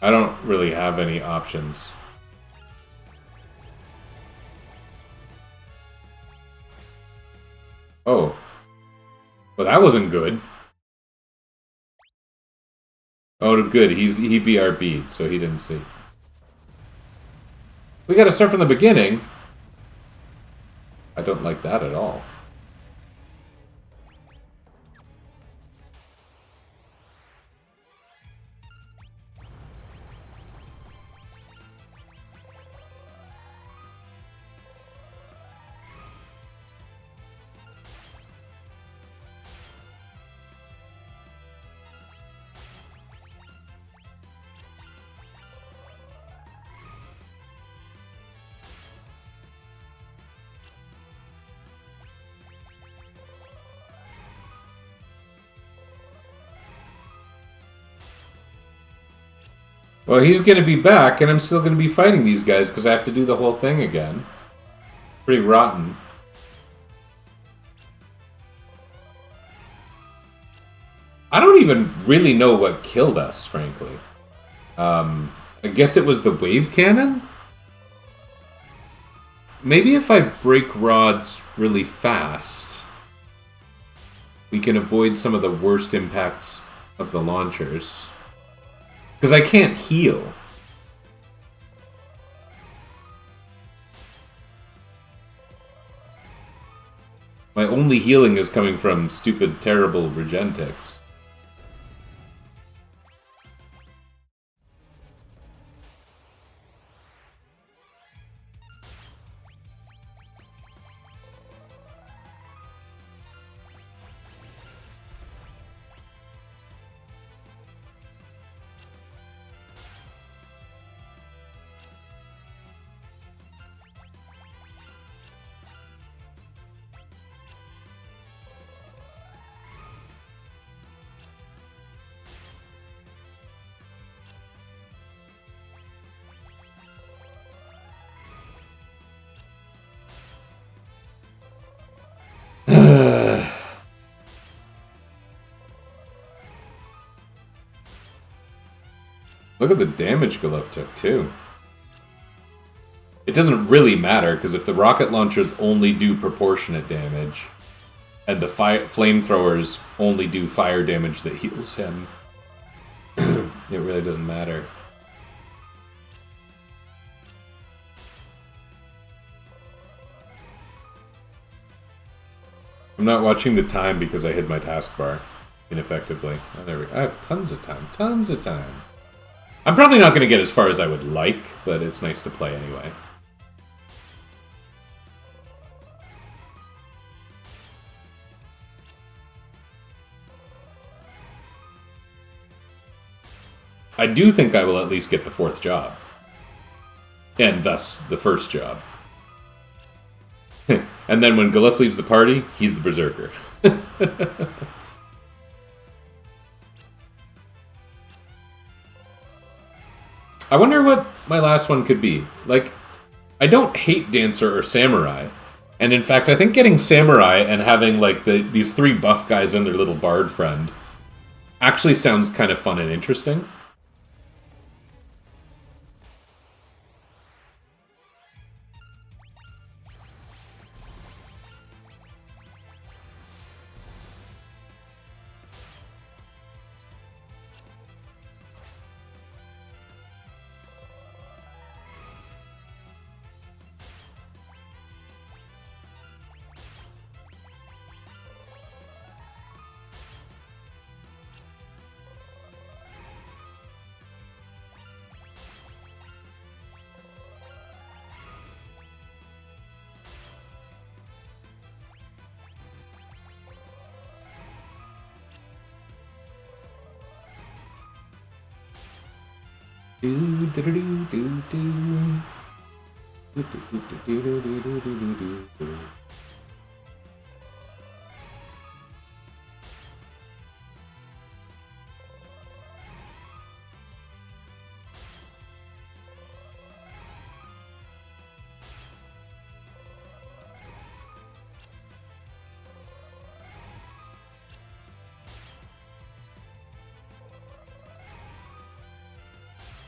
I don't really have any options. Oh. Well, that wasn't good. Oh, good. He BRB'd, so he didn't see. We gotta start from the beginning. I don't like that at all. Well, he's going to be back, and I'm still going to be fighting these guys because I have to do the whole thing again. Pretty rotten. I don't even really know what killed us, frankly. I guess it was the wave cannon? Maybe if I break rods really fast, we can avoid some of the worst impacts of the launchers. Because I can't heal. My only healing is coming from stupid, terrible Regentics. Look at the damage Goluf took, too. It doesn't really matter, because if the rocket launchers only do proportionate damage, and the flamethrowers only do fire damage that heals him, it really doesn't matter. I'm not watching the time because I hid my taskbar ineffectively. Oh, there we go. I have tons of time. Tons of time. I'm probably not going to get as far as I would like, but it's nice to play anyway. I do think I will at least get the 4th job. And thus, the 1st job. And then when Goluf leaves the party, he's the Berserker. I wonder what my last one could be. Like, I don't hate Dancer or Samurai. And in fact, I think getting Samurai and having, like, these 3 buff guys and their little bard friend actually sounds kind of fun and interesting.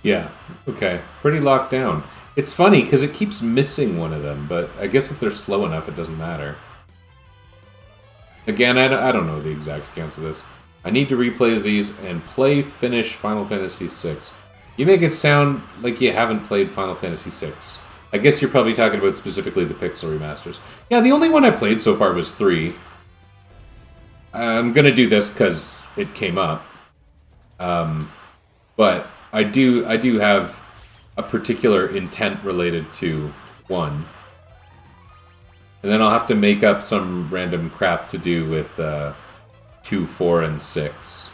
Yeah, okay. Pretty locked down. It's funny, because it keeps missing one of them, but I guess if they're slow enough, it doesn't matter. Again, I don't know the exact counts of this. I need to replay these and finish Final Fantasy VI. You make it sound like you haven't played Final Fantasy VI. I guess you're probably talking about specifically the Pixel remasters. Yeah, the only one I played so far was 3. I'm gonna do this because it came up. But I do have a particular intent related to 1. And then I'll have to make up some random crap to do with 2, 4, and 6.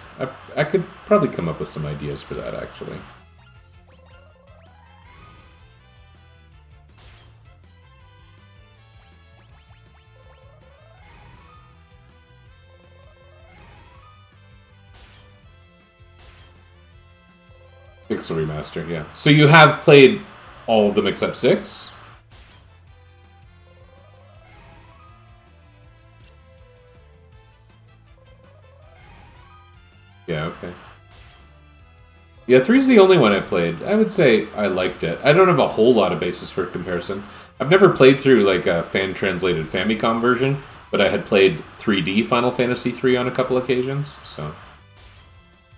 I could probably come up with some ideas for that, actually. Pixel Remaster, yeah. So you have played all of them except 6? Yeah, okay. Yeah, 3's the only one I played. I would say I liked it. I don't have a whole lot of basis for comparison. I've never played through like a fan-translated Famicom version, but I had played 3D Final Fantasy 3 on a couple occasions, so...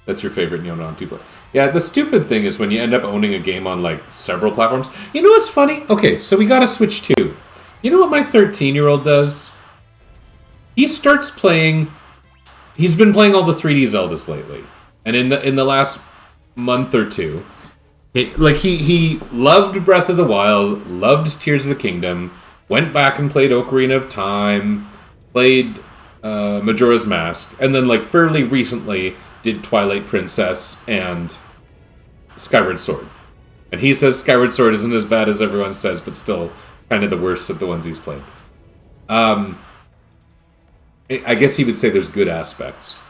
That's your favorite Neo-Non 2 play. Yeah, the stupid thing is when you end up owning a game on, like, several platforms. You know what's funny? Okay, so we got a Switch 2. You know what my 13-year-old does? He starts playing... He's been playing all the 3D Zeldas lately. And in the last month or two, he loved Breath of the Wild, loved Tears of the Kingdom, went back and played Ocarina of Time, played Majora's Mask, and then, like, fairly recently did Twilight Princess and Skyward Sword. And he says Skyward Sword isn't as bad as everyone says, but still kind of the worst of the ones he's played. I guess he would say there's good aspects.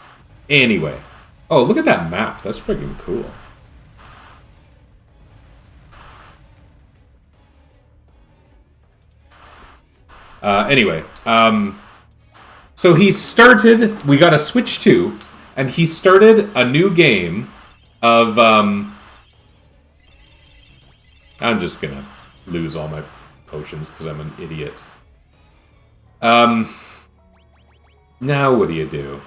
Anyway. Oh, look at that map. That's freaking cool. Anyway. So he started... We got a Switch 2... And he started a new game of, I'm just gonna lose all my potions because I'm an idiot. Now what do you do?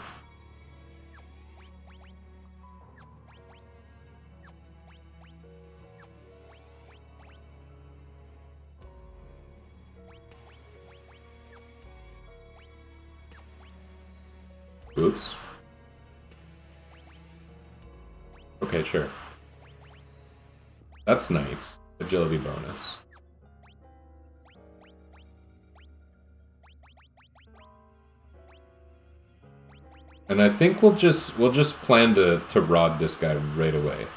Oops. Okay, sure. That's nice. Agility bonus. And I think we'll just plan to rod this guy right away.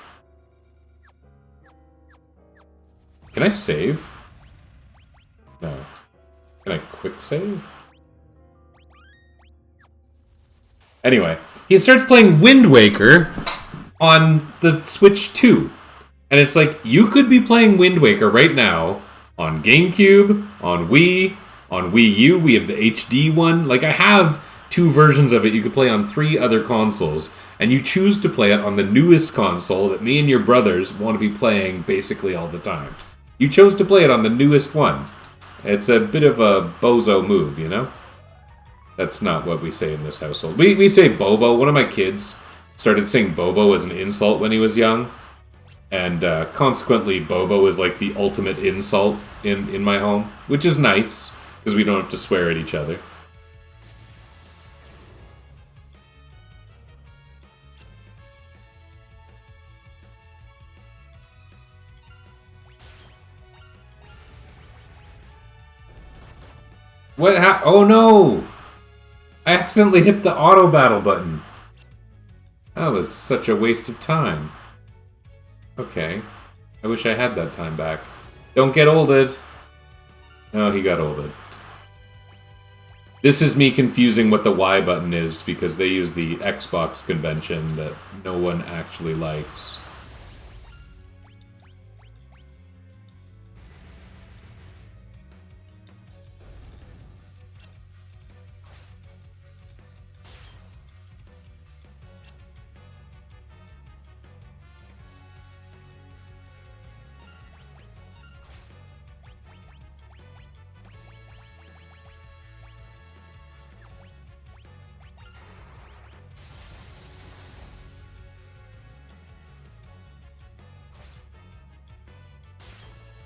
Can I save? No. Can I quick save? Anyway, he starts playing Wind Waker on the Switch 2. And it's like, you could be playing Wind Waker right now on GameCube, on Wii, on Wii U. We have the HD one. Like, I have 2 versions of it you could play on 3 other consoles. And you choose to play it on the newest console that me and your brothers want to be playing basically all the time. You chose to play it on the newest one. It's a bit of a bozo move, you know? That's not what we say in this household. We say Bobo. One of my kids started saying Bobo as an insult when he was young. And consequently, Bobo is like the ultimate insult in my home. Which is nice, because we don't have to swear at each other. What oh no! I accidentally hit the auto battle button. That was such a waste of time. Okay. I wish I had that time back. Don't get olded. Oh, he got olded. This is me confusing what the Y button is because they use the Xbox convention that no one actually likes.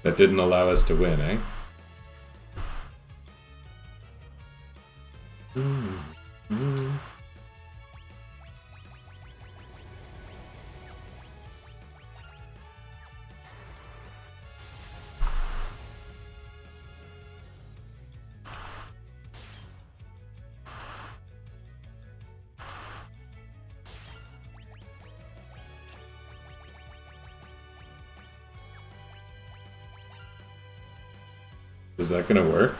That didn't allow us to win, eh? Is that gonna work?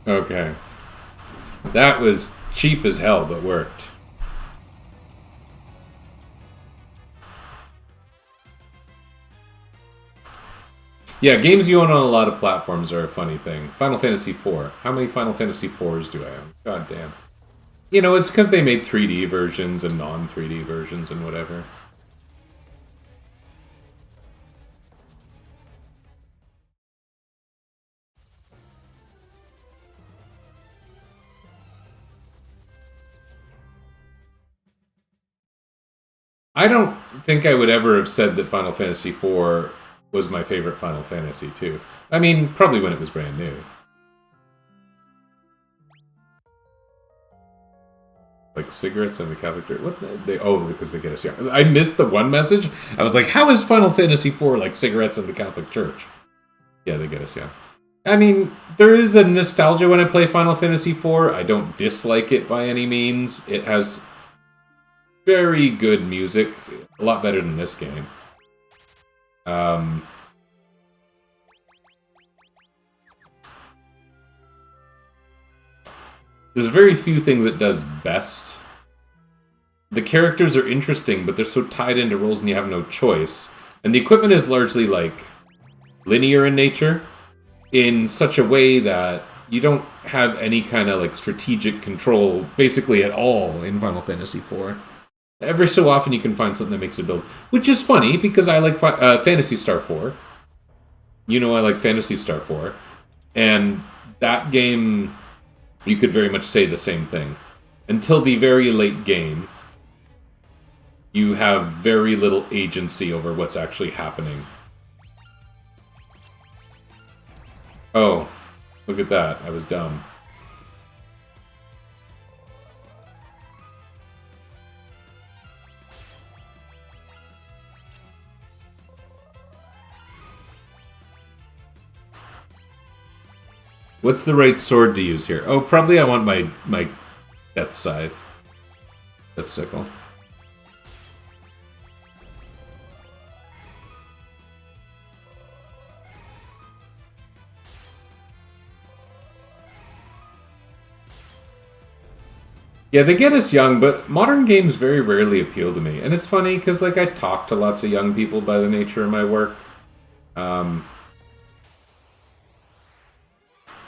Okay. That was cheap as hell, but worked. Yeah, games you own on a lot of platforms are a funny thing. Final Fantasy IV. How many Final Fantasy IVs do I own? God damn. You know, it's because they made 3D versions and non-3D versions and whatever. I don't think I would ever have said that Final Fantasy IV was my favorite Final Fantasy, too. I mean, probably when it was brand new. Like cigarettes and the Catholic Church. What? Because they get us young. I missed the one message. I was like, how is Final Fantasy IV like cigarettes and the Catholic Church? Yeah, they get us young. I mean, there is a nostalgia when I play Final Fantasy IV. I don't dislike it by any means. It has very good music. A lot better than this game. There's very few things it does best. The characters are interesting, but they're so tied into roles and you have no choice. And the equipment is largely, like, linear in nature, in such a way that you don't have any kind of, like, strategic control, basically at all, in Final Fantasy IV. Every so often you can find something that makes it build. Which is funny, because I like Phantasy Star 4. You know I like Phantasy Star 4. And that game, you could very much say the same thing. Until the very late game, you have very little agency over what's actually happening. Oh, look at that. I was dumb. What's the right sword to use here? Oh, probably I want my Death Scythe. Death Sickle. Yeah, they get us young, but modern games very rarely appeal to me. And it's funny, because like I talk to lots of young people by the nature of my work.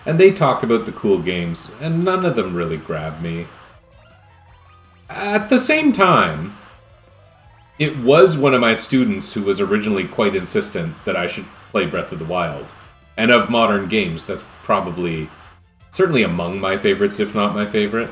And they talk about the cool games, and none of them really grab me. At the same time, it was one of my students who was originally quite insistent that I should play Breath of the Wild. And of modern games, that's probably certainly among my favorites, if not my favorite.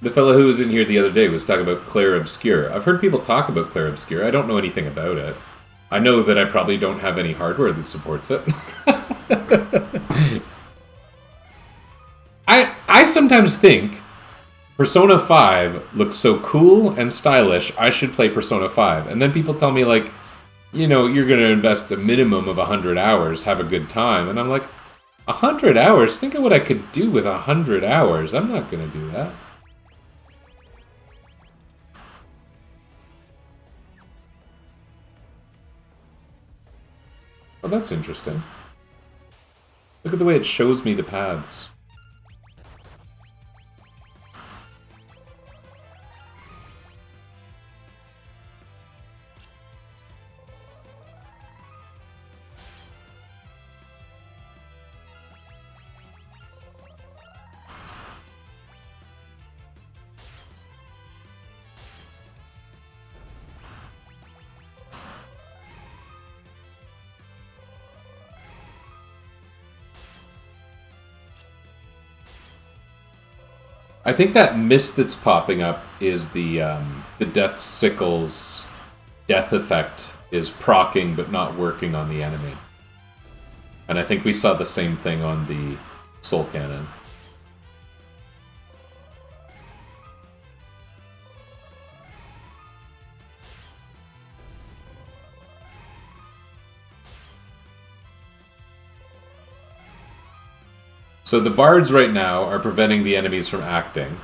The fellow who was in here the other day was talking about Clair Obscur. I've heard people talk about Clair Obscur. I don't know anything about it. I know that I probably don't have any hardware that supports it. I sometimes think Persona 5 looks so cool and stylish, I should play Persona 5. And then people tell me, like, you know, you're going to invest a minimum of 100 hours, have a good time. And I'm like, 100 hours? Think of what I could do with 100 hours. I'm not going to do that. Oh, that's interesting. Look at the way it shows me the paths. I think that mist that's popping up is the Death Sickle's death effect is proccing but not working on the enemy. And I think we saw the same thing on the Soul Cannon. So the bards right now are preventing the enemies from acting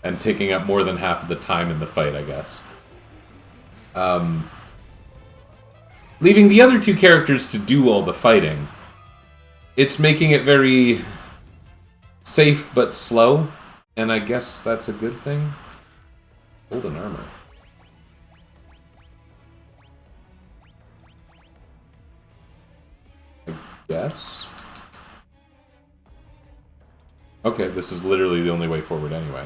and taking up more than half of the time in the fight, I guess. Leaving the other two characters to do all the fighting. It's making it very safe but slow, and I guess that's a good thing. Golden armor. I guess. Okay, this is literally the only way forward anyway.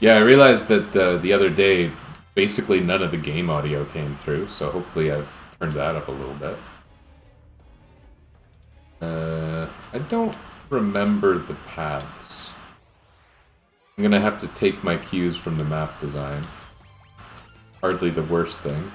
Yeah, I realized that the other day, basically none of the game audio came through, so hopefully I've turned that up a little bit. I don't remember the paths. I'm gonna have to take my cues from the map design. Hardly the worst thing.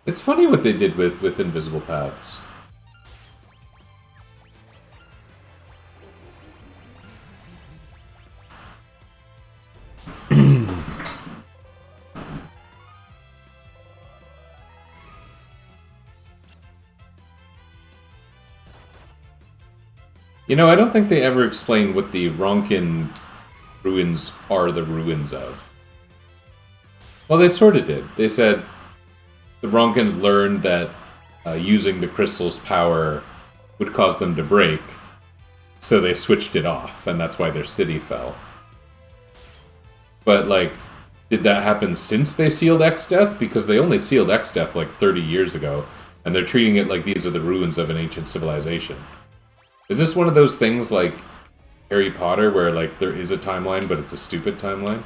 It's funny what they did with invisible paths. You know, I don't think they ever explain what the Ronkin ruins are the ruins of. Well, they sort of did. They said the Ronkins learned that using the crystal's power would cause them to break, so they switched it off, and that's why their city fell. But, like, did that happen since they sealed X-Death? Because they only sealed X-Death like 30 years ago, and they're treating it like these are the ruins of an ancient civilization. Is this one of those things like Harry Potter where, like, there is a timeline, but it's a stupid timeline?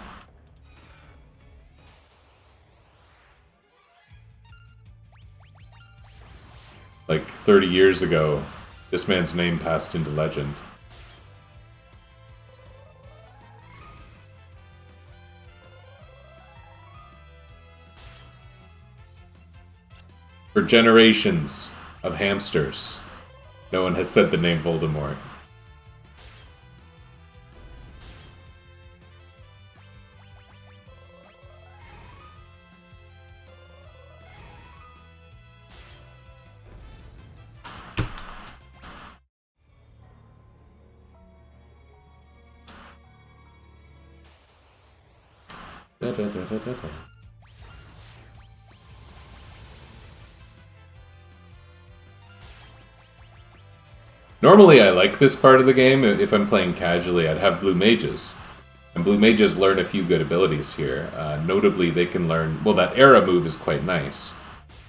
Like, 30 years ago, this man's name passed into legend. For generations of hamsters, no one has said the name Voldemort. Da, da, da, da, da. Normally I like this part of the game. If I'm playing casually, I'd have blue mages. And blue mages learn a few good abilities here. Notably, they can learn... Well, that Era move is quite nice.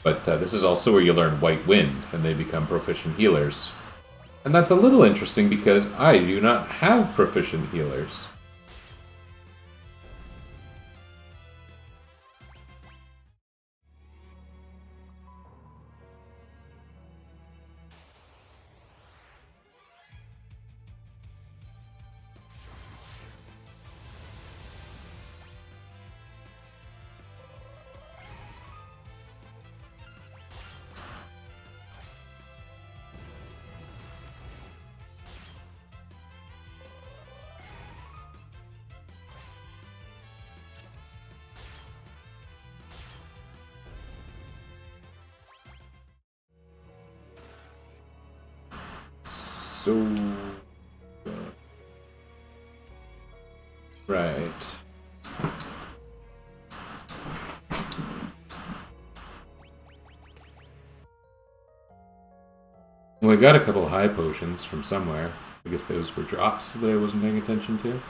But this is also where you learn White Wind, and they become proficient healers. And that's a little interesting because I do not have proficient healers. So... right. Well, I got a couple high potions from somewhere. I guess those were drops that I wasn't paying attention to.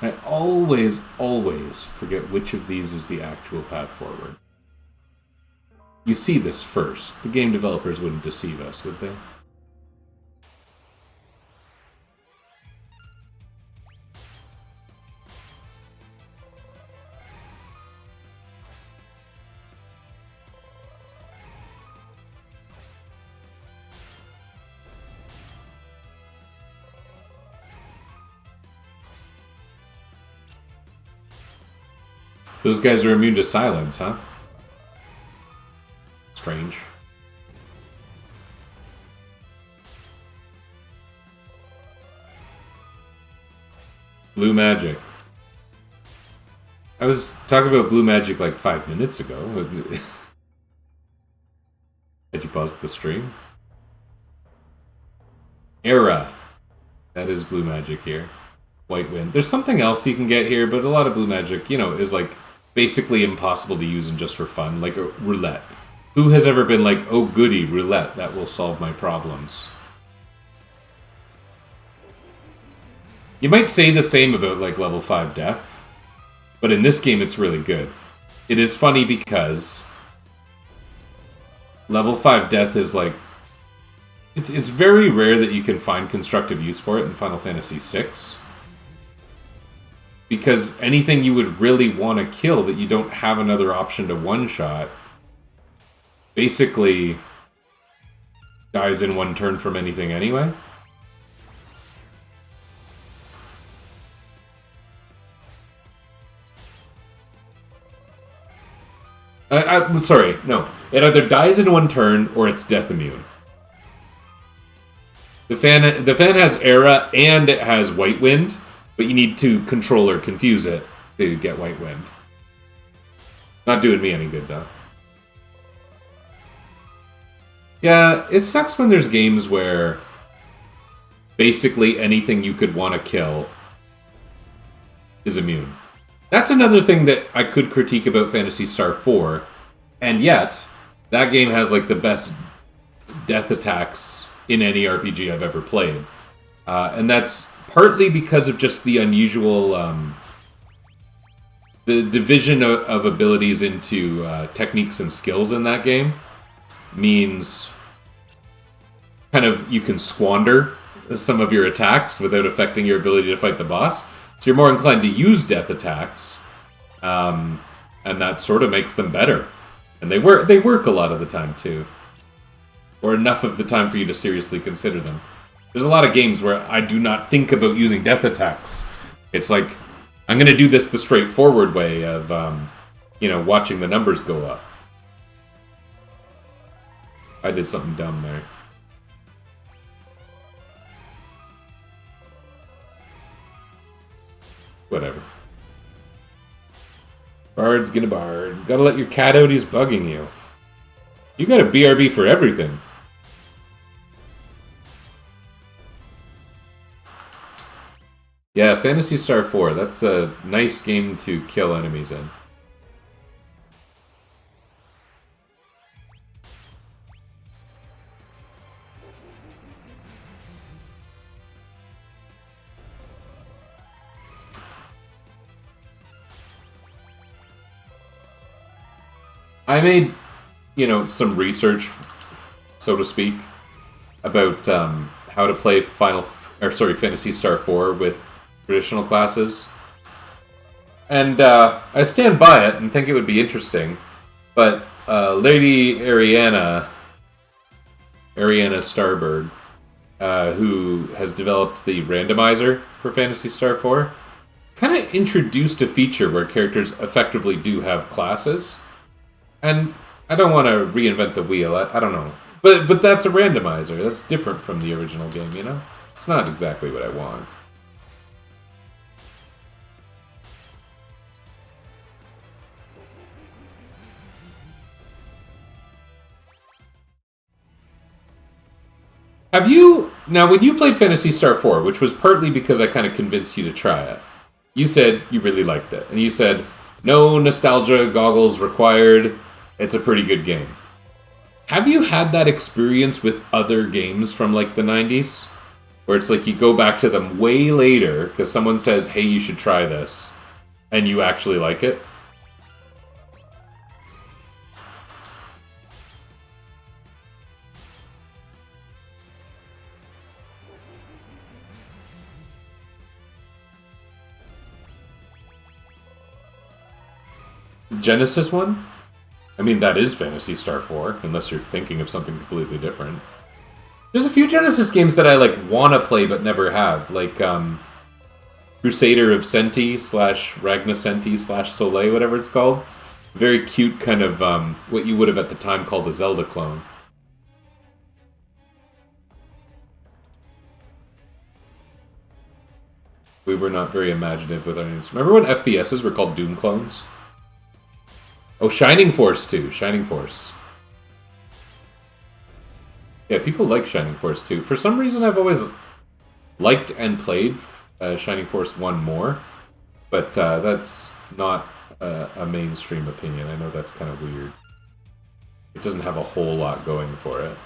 I always forget which of these is the actual path forward. You see this first. The game developers wouldn't deceive us, would they? Those guys are immune to silence, huh? Strange. Blue magic. I was talking about blue magic like 5 minutes ago. Had you paused the stream? Era. That is blue magic here. White wind. There's something else you can get here, but a lot of blue magic, you know, is like basically impossible to use and just for fun, like a roulette. Who has ever been like, oh goody, roulette, that will solve my problems? You might say the same about like level 5 death, but in this game it's really good. It is funny because level 5 death is like, it's very rare that you can find constructive use for it in Final Fantasy VI. Because anything you would really want to kill that you don't have another option to one-shot basically dies in one turn from anything anyway. Sorry, no. It either dies in one turn or it's death immune. The fan has Era and it has White Wind, but you need to control or confuse it to get White Wind. Not doing me any good, though. Yeah, it sucks when there's games where basically anything you could want to kill is immune. That's another thing that I could critique about Phantasy Star 4, and yet, that game has like the best death attacks in any RPG I've ever played. And that's partly because of just the unusual, the division of abilities into techniques and skills in that game means kind of you can squander some of your attacks without affecting your ability to fight the boss. So you're more inclined to use death attacks, and that sort of makes them better. And they work a lot of the time too, or enough of the time for you to seriously consider them. There's a lot of games where I do not think about using death attacks. It's like, I'm going to do this the straightforward way of, watching the numbers go up. I did something dumb there. Whatever. Bard's gonna bard. Gotta let your cat out, he's bugging you. You got a BRB for everything. Yeah, Phantasy Star 4. That's a nice game to kill enemies in. I made, some research, so to speak, about how to play Phantasy Star 4 with traditional classes. And I stand by it and think it would be interesting. But Lady Ariana Starbird, who has developed the randomizer for Phantasy Star 4, kind of introduced a feature where characters effectively do have classes. And I don't want to reinvent the wheel. I don't know. But that's a randomizer. That's different from the original game, you know? It's not exactly what I want. Have you... Now, when you played Phantasy Star 4, which was partly because I kind of convinced you to try it, you said you really liked it. And you said, no nostalgia goggles required. It's a pretty good game. Have you had that experience with other games from, like, the 90s? Where it's like you go back to them way later because someone says, hey, you should try this. And you actually like it? Genesis one? I mean, that is Phantasy Star 4, unless you're thinking of something completely different. There's a few Genesis games that I, like, want to play but never have. Like, Crusader of Senti / Ragna Senti / Soleil, whatever it's called. Very cute kind of, what you would have at the time called a Zelda clone. We were not very imaginative with our names. Remember when FPSs were called Doom clones? Oh, Shining Force too. Shining Force. Yeah, people like Shining Force too. For some reason, I've always liked and played Shining Force 1 more. But that's not a mainstream opinion. I know that's kind of weird. It doesn't have a whole lot going for it.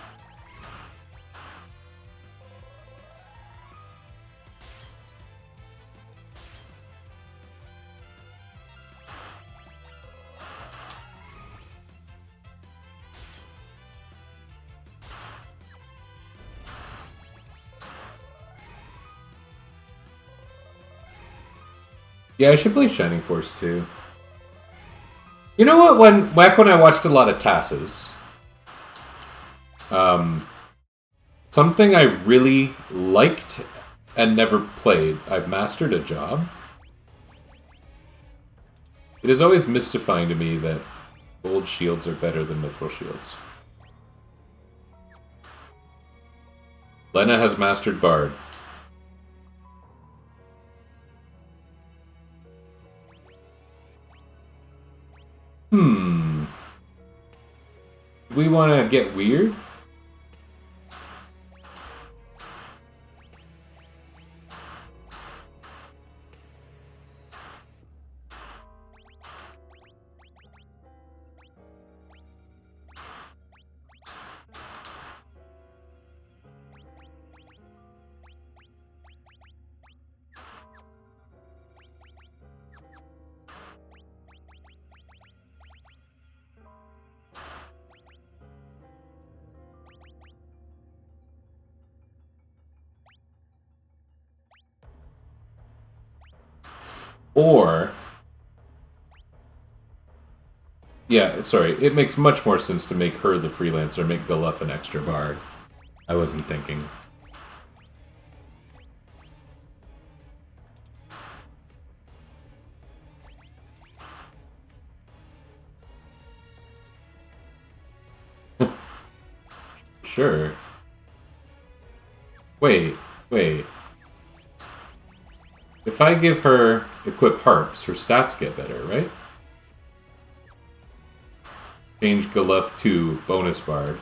Yeah, I should play Shining Force too. You know what? Back when I watched a lot of TASes, something I really liked and never played, I've mastered a job. It is always mystifying to me that gold shields are better than mithril shields. Lena has mastered Bard. We want to get weird? Or... Yeah, sorry. It makes much more sense to make her the freelancer, make Galuf an extra bard. I wasn't thinking. Sure. Wait. If I give her equip harps, her stats get better, right? Change Galuf to bonus bard.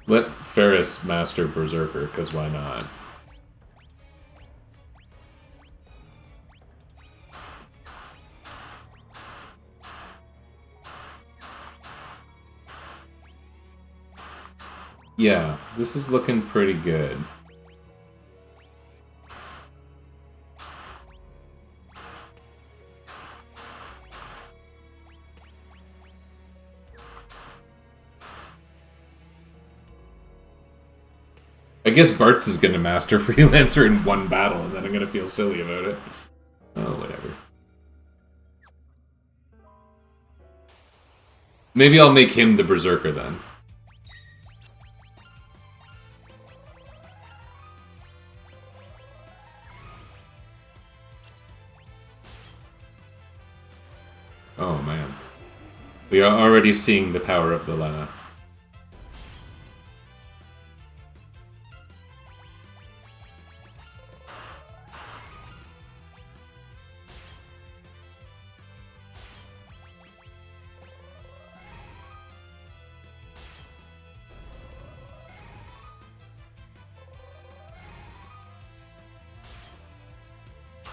Let Ferris master Berserker, because why not? Yeah, this is looking pretty good. I guess Bartz is gonna master Freelancer in one battle, and then I'm gonna feel silly about it. Oh, whatever. Maybe I'll make him the Berserker then. Oh man. We are already seeing the power of the Lena.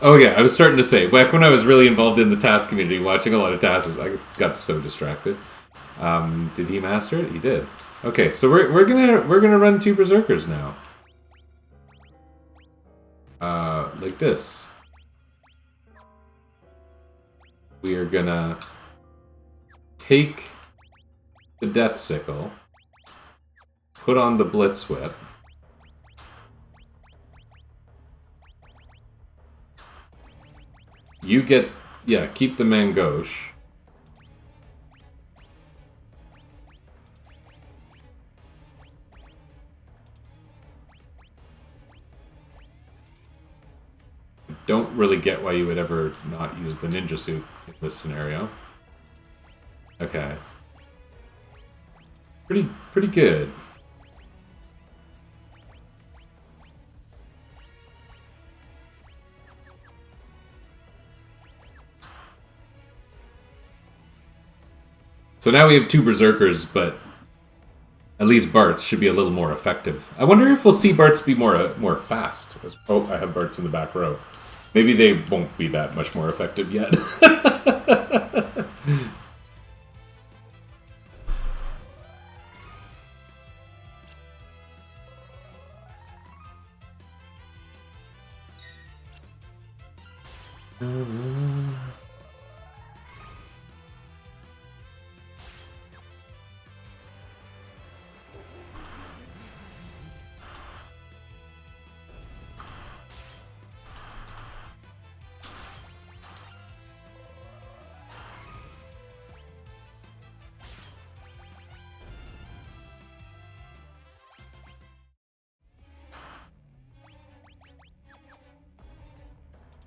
Oh yeah, I was starting to say, back when I was really involved in the task community, watching a lot of tasks, I got so distracted. Did he master it? He did. Okay, so we're gonna run 2 Berserkers now. Like this. We are gonna take the Death Sickle, put on the Blitz Whip. You get, yeah, keep the Mangosh. Don't really get why you would ever not use the ninja suit in this scenario. Okay. Pretty good. So now we have 2 Berserkers, but at least Bartz should be a little more effective. I wonder if we'll see Bartz be more fast. Oh, I have Bartz in the back row. Maybe they won't be that much more effective yet.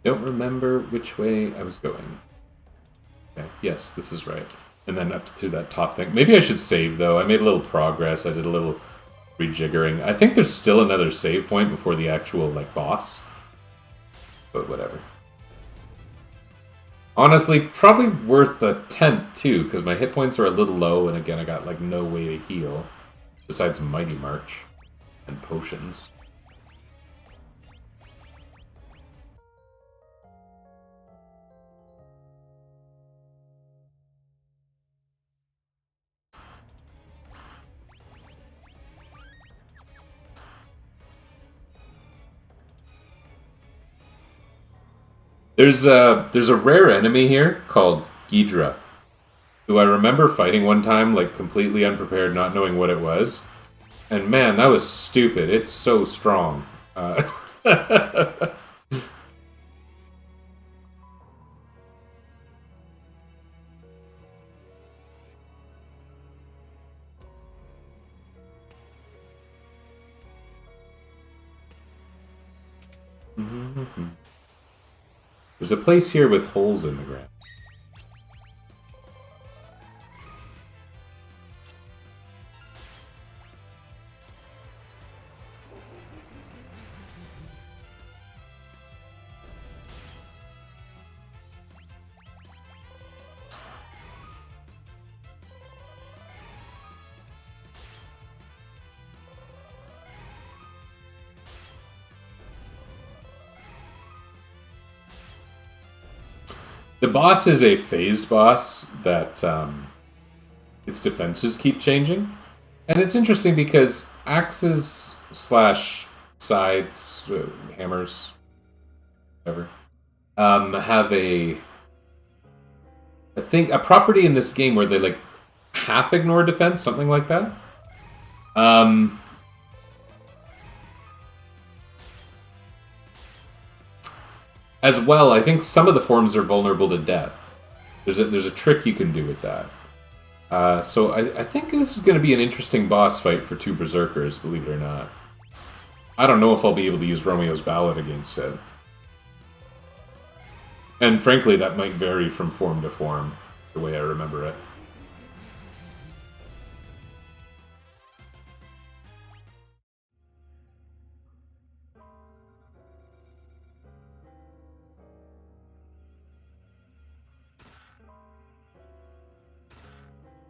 Don't remember which way I was going. Okay, yes, this is right. And then up to that top thing. Maybe I should save, though. I made a little progress. I did a little rejiggering. I think there's still another save point before the actual, like, boss. But whatever. Honestly, probably worth the tent, too, because my hit points are a little low, and again, I got, like, no way to heal. Besides Mighty March and potions. There's a rare enemy here called Ghidra, who I remember fighting one time, like, completely unprepared, not knowing what it was. And man, that was stupid. It's so strong. There's a place here with holes in the ground. The boss is a phased boss that its defenses keep changing. And it's interesting because axes slash scythes, hammers, whatever, have a property in this game where they like half ignore defense, something like that. As well, I think some of the forms are vulnerable to death. There's a trick you can do with that. So I think this is going to be an interesting boss fight for two Berserkers, believe it or not. I don't know if I'll be able to use Romeo's Ballad against it. And frankly, that might vary from form to form, the way I remember it.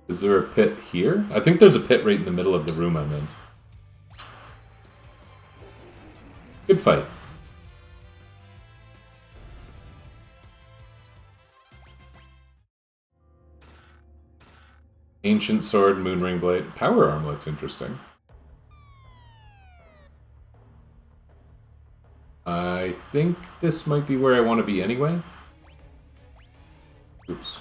Is there a pit here? I think there's a pit right in the middle of the room I'm in. Good fight. Ancient Sword, Moonring Blade. Power Armlet's interesting. I think this might be where I want to be anyway. Oops.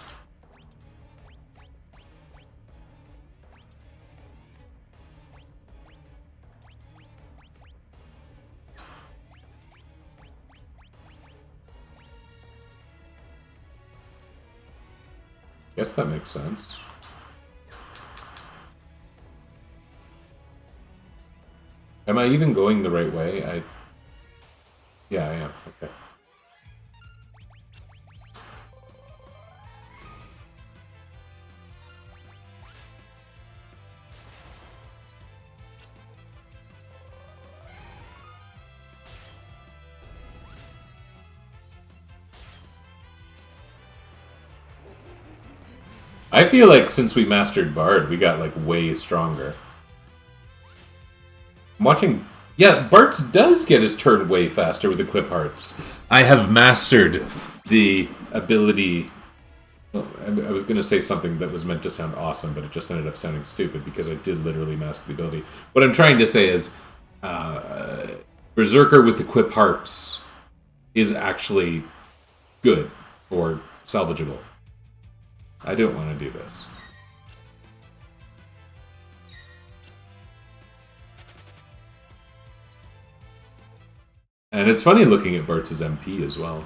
Guess that makes sense. Am I even going the right way? Yeah, I am. Okay. I feel like since we mastered Bard, we got, like, way stronger. I'm watching... Yeah, Bart's does get his turn way faster with Equip Hearts. I have mastered the ability... Well, I was going to say something that was meant to sound awesome, but it just ended up sounding stupid because I did literally master the ability. What I'm trying to say is... Berserker with Equip Harps is actually good or salvageable. I don't want to do this. And it's funny looking at Bart's MP as well.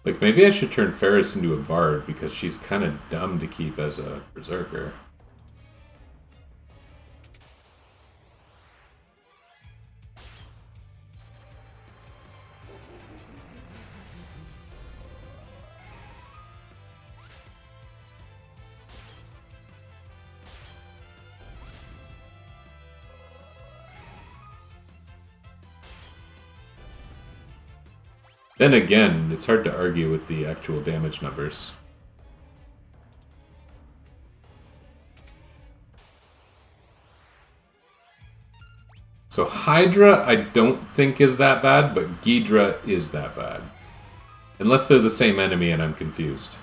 Like, maybe I should turn Ferris into a Bard, because she's kind of dumb to keep as a Berserker. Then again, it's hard to argue with the actual damage numbers. So Hydra, I don't think is that bad, but Ghidra is that bad. Unless they're the same enemy and I'm confused.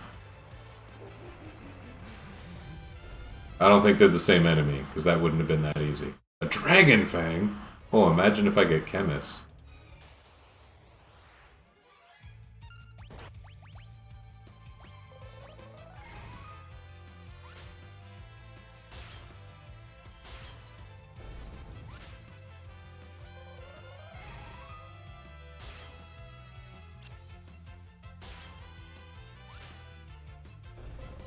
I don't think they're the same enemy, because that wouldn't have been that easy. A Dragon Fang? Oh, imagine if I get Chemist.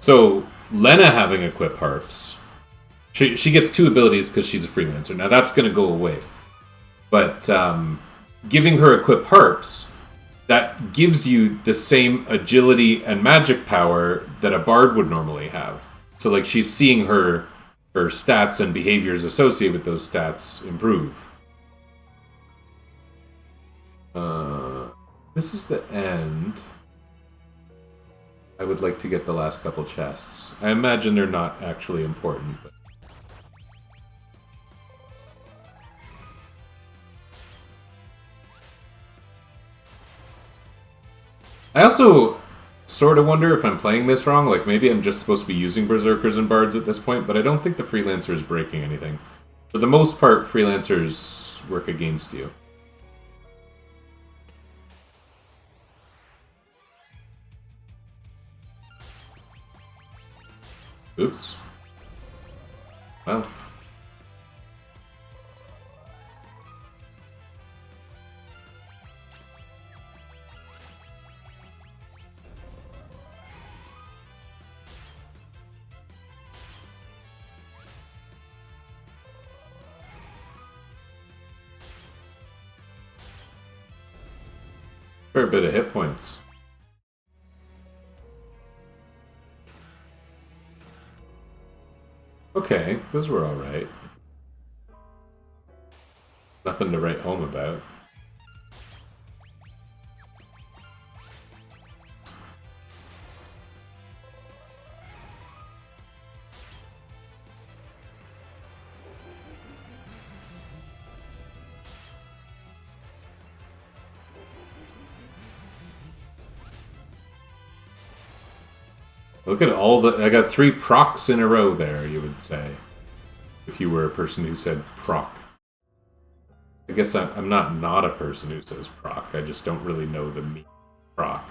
So, Lena having Equip Harps, she gets 2 abilities because she's a freelancer. Now, that's going to go away. But giving her Equip Harps that gives you the same agility and magic power that a bard would normally have. So like she's seeing her stats and behaviors associated with those stats improve. This is the end. I would like to get the last couple chests. I imagine they're not actually important, but... I also sort of wonder if I'm playing this wrong. Like, maybe I'm just supposed to be using Berserkers and Bards at this point, but I don't think the Freelancer is breaking anything. For the most part, Freelancers work against you. Oops. Well. Fair bit of hit points. Okay, those were alright. Nothing to write home about. Look at all the... I got 3 procs in a row there, you would say. If you were a person who said proc. I guess I'm not a person who says proc. I just don't really know the meaning of proc.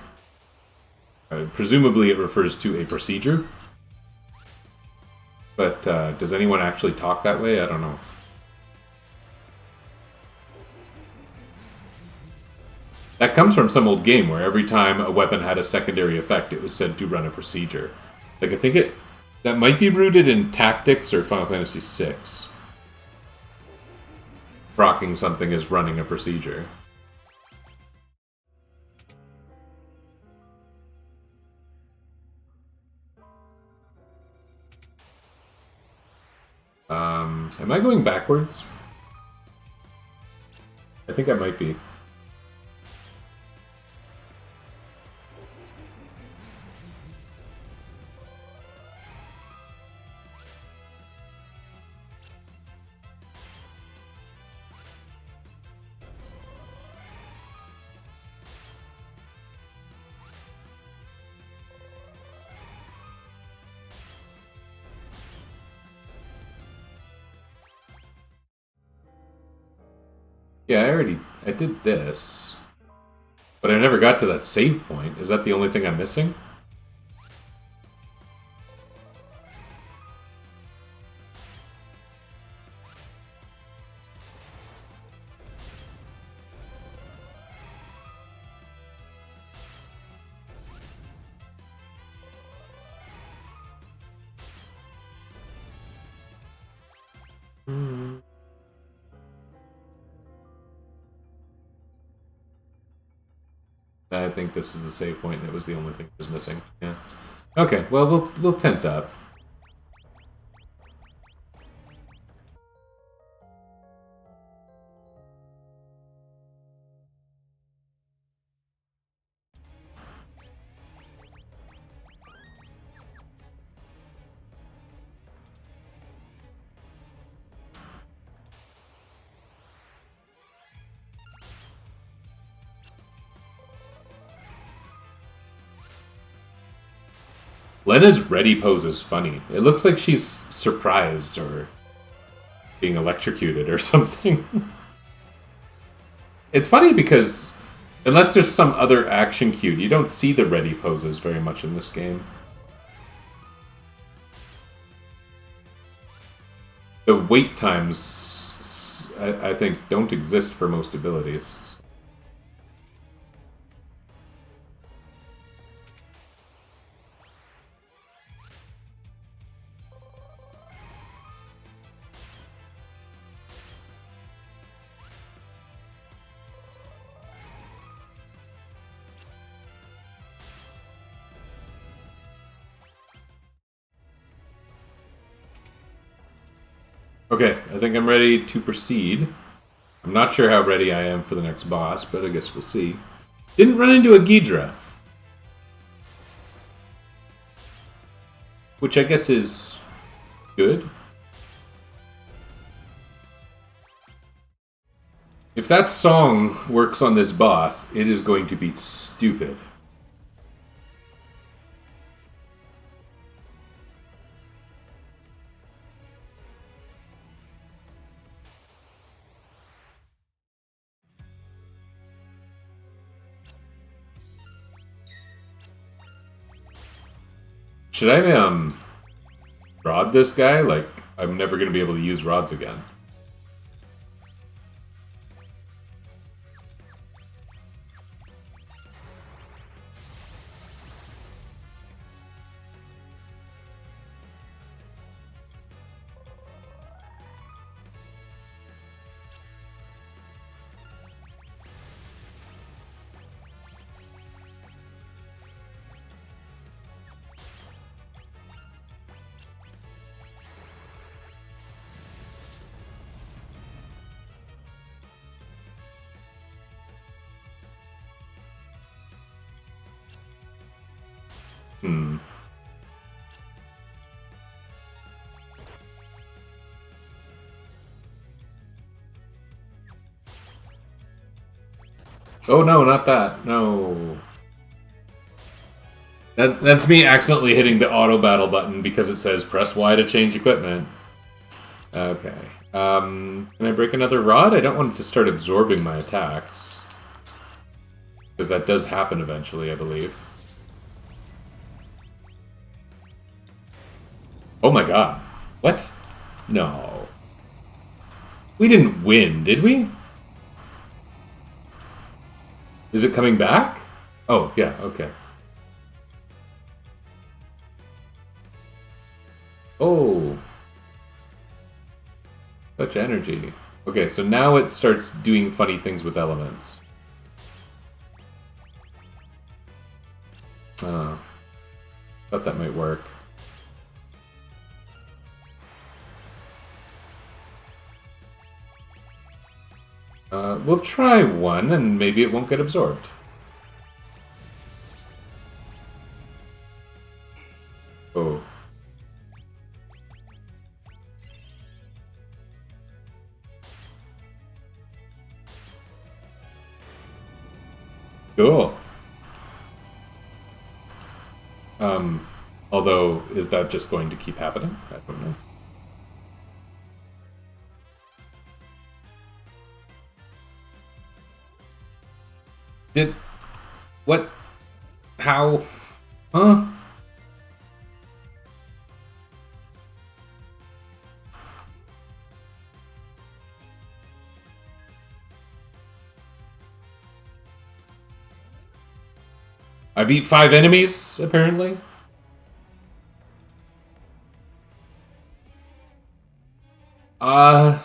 Presumably it refers to a procedure. But does anyone actually talk that way? I don't know. That comes from some old game where every time a weapon had a secondary effect, it was said to run a procedure. Like, I think that might be rooted in Tactics or Final Fantasy VI. Rocking something is running a procedure. Am I going backwards? I think I might be. Yeah, I did this. But I never got to that save point. Is that the only thing I'm missing? I think this is the save point, and it was the only thing that was missing. Yeah. Okay, well, we'll tent up. Lena's ready pose is funny. It looks like she's surprised or being electrocuted or something. It's funny because unless there's some other action cue, you don't see the ready poses very much in this game. The wait times, I think, don't exist for most abilities. Okay, I think I'm ready to proceed. I'm not sure how ready I am for the next boss, but I guess we'll see. Didn't run into a Ghidra. Which I guess is good. If that song works on this boss, it is going to be stupid. Should I, rod this guy? Like, I'm never going to be able to use rods again. Hmm. Oh no, not that. No. That's me accidentally hitting the auto battle button because it says press Y to change equipment. Okay. Can I break another rod? I don't want it to start absorbing my attacks. Because that does happen eventually, I believe. Oh my god. What? No. We didn't win, did we? Is it coming back? Oh, yeah, okay. Oh. Such energy. Okay, so now it starts doing funny things with elements. Oh. Thought that might work. We'll try one, and maybe it won't get absorbed. Oh. Cool. Although, is that just going to keep happening? I don't know. Did... What? How? Huh? I beat 5 enemies, apparently? Uh...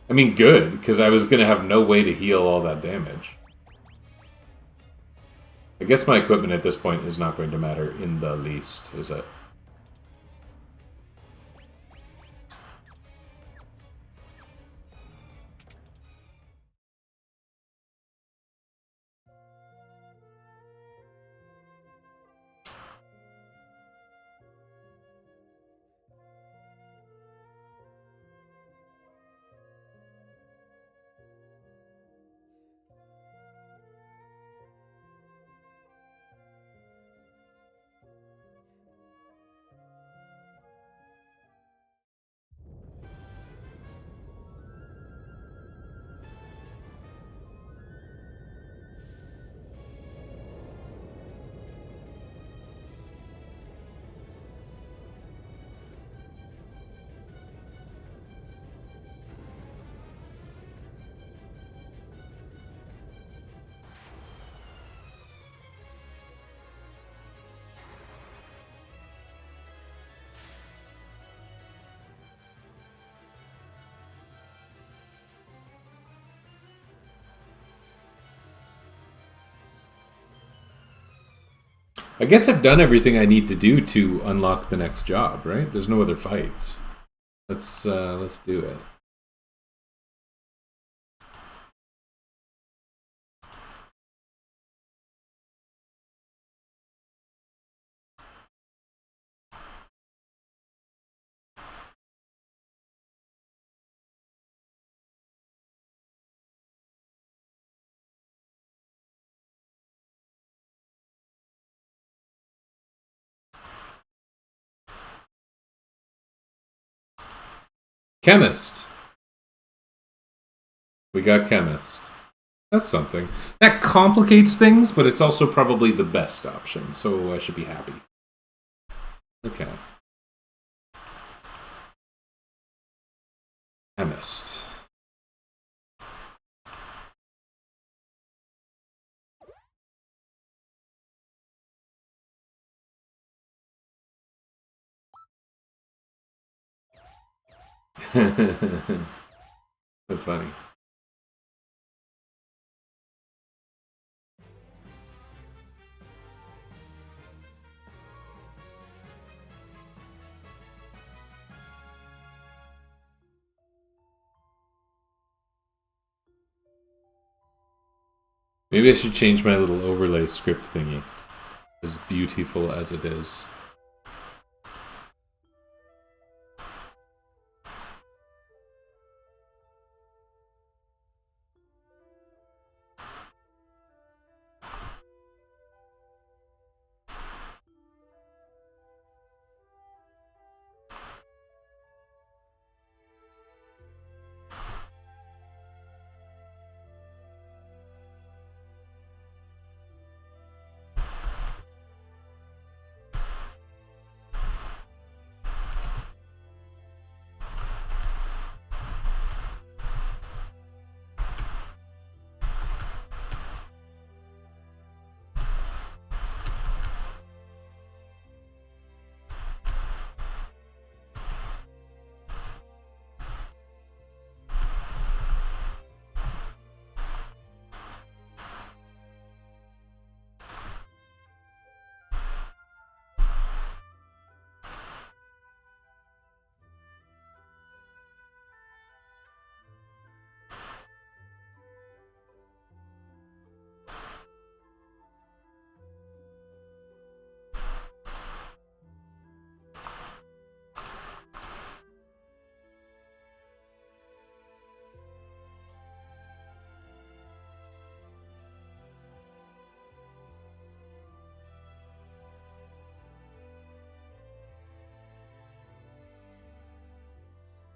I mean, good, because I was gonna have no way to heal all that damage. I guess my equipment at this point is not going to matter in the least, is it? I guess I've done everything I need to do to unlock the next job, right? There's no other fights. Let's do it. Chemist. We got chemist. That's something. That complicates things, but it's also probably the best option, so I should be happy. Okay. Chemist. That's funny. Maybe I should change my little overlay script thingy. As beautiful as it is.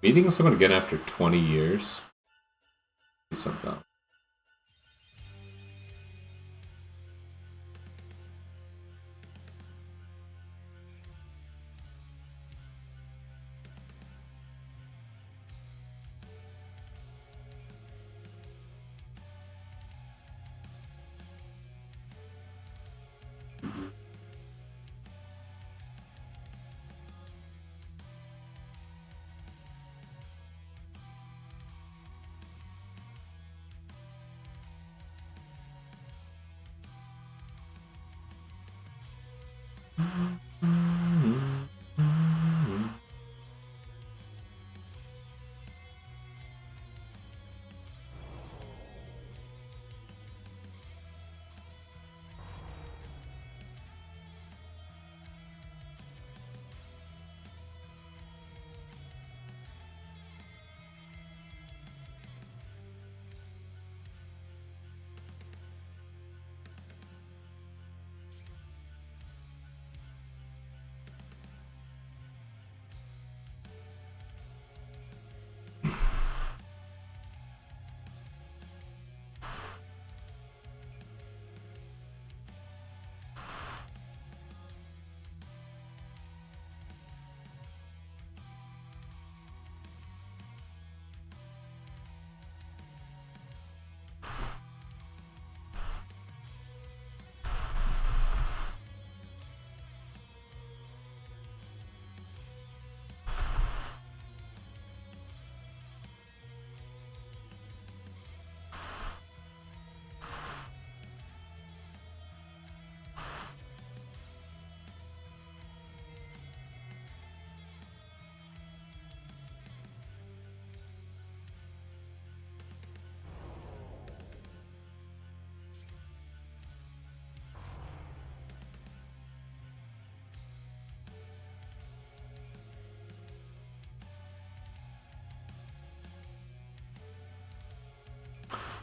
Meeting someone again after 20 years? Do something.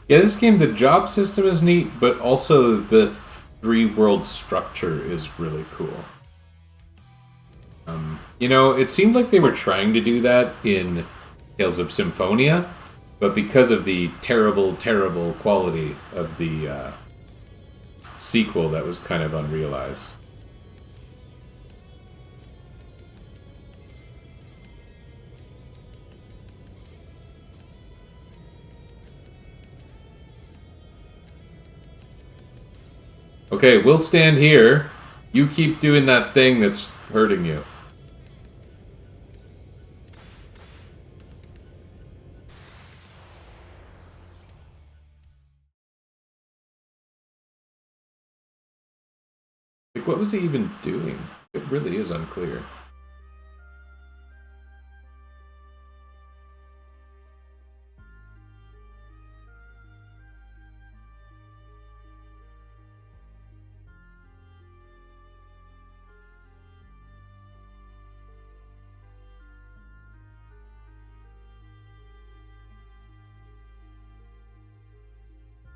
Yeah, this game, the job system is neat, but also the three-world structure is really cool. You know, it seemed like they were trying to do that in Tales of Symphonia, but because of the terrible, terrible quality of the sequel, that was kind of unrealized. Okay, we'll stand here. You keep doing that thing that's hurting you. Like, what was he even doing? It really is unclear.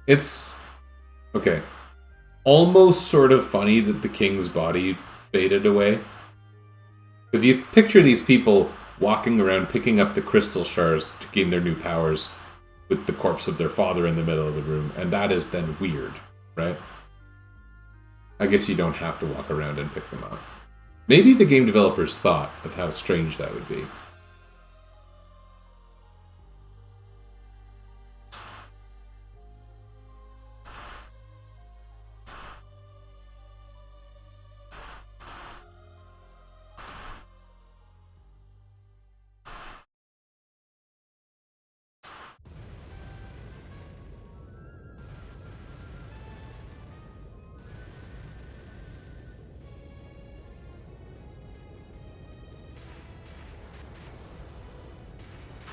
It's... okay. Almost sort of funny that the king's body faded away. Because you picture these people walking around picking up the crystal shards to gain their new powers with the corpse of their father in the middle of the room, and that is then weird, right? I guess you don't have to walk around and pick them up. Maybe the game developers thought of how strange that would be.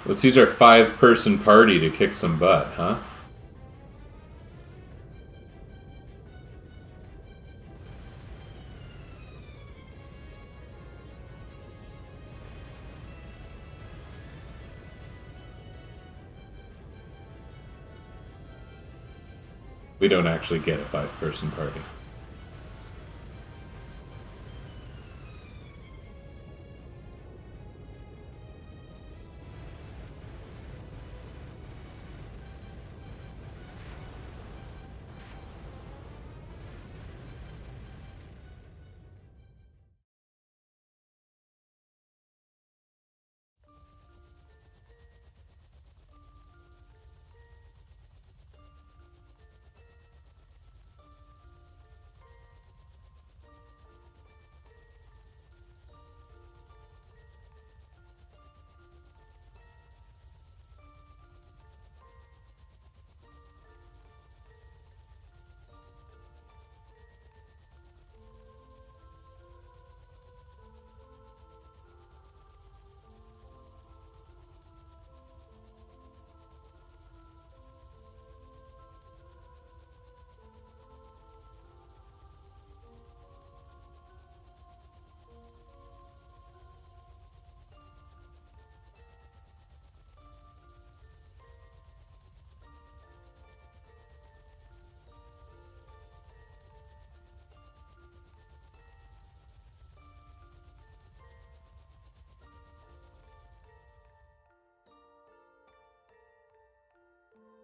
Let's use our 5-person party to kick some butt, huh? We don't actually get a 5-person party.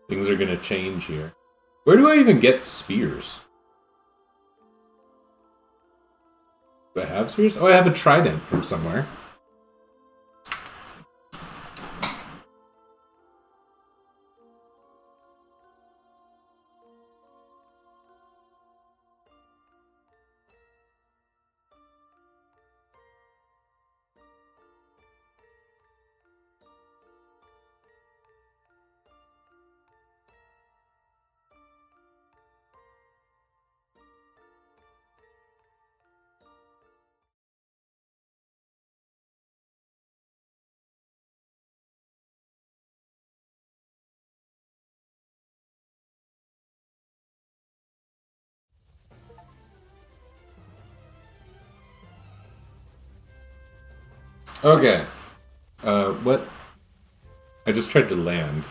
Things are gonna change here. Where do I even get spears? Do I have spears? Oh, I have a trident from somewhere. Okay. What? I just tried to land.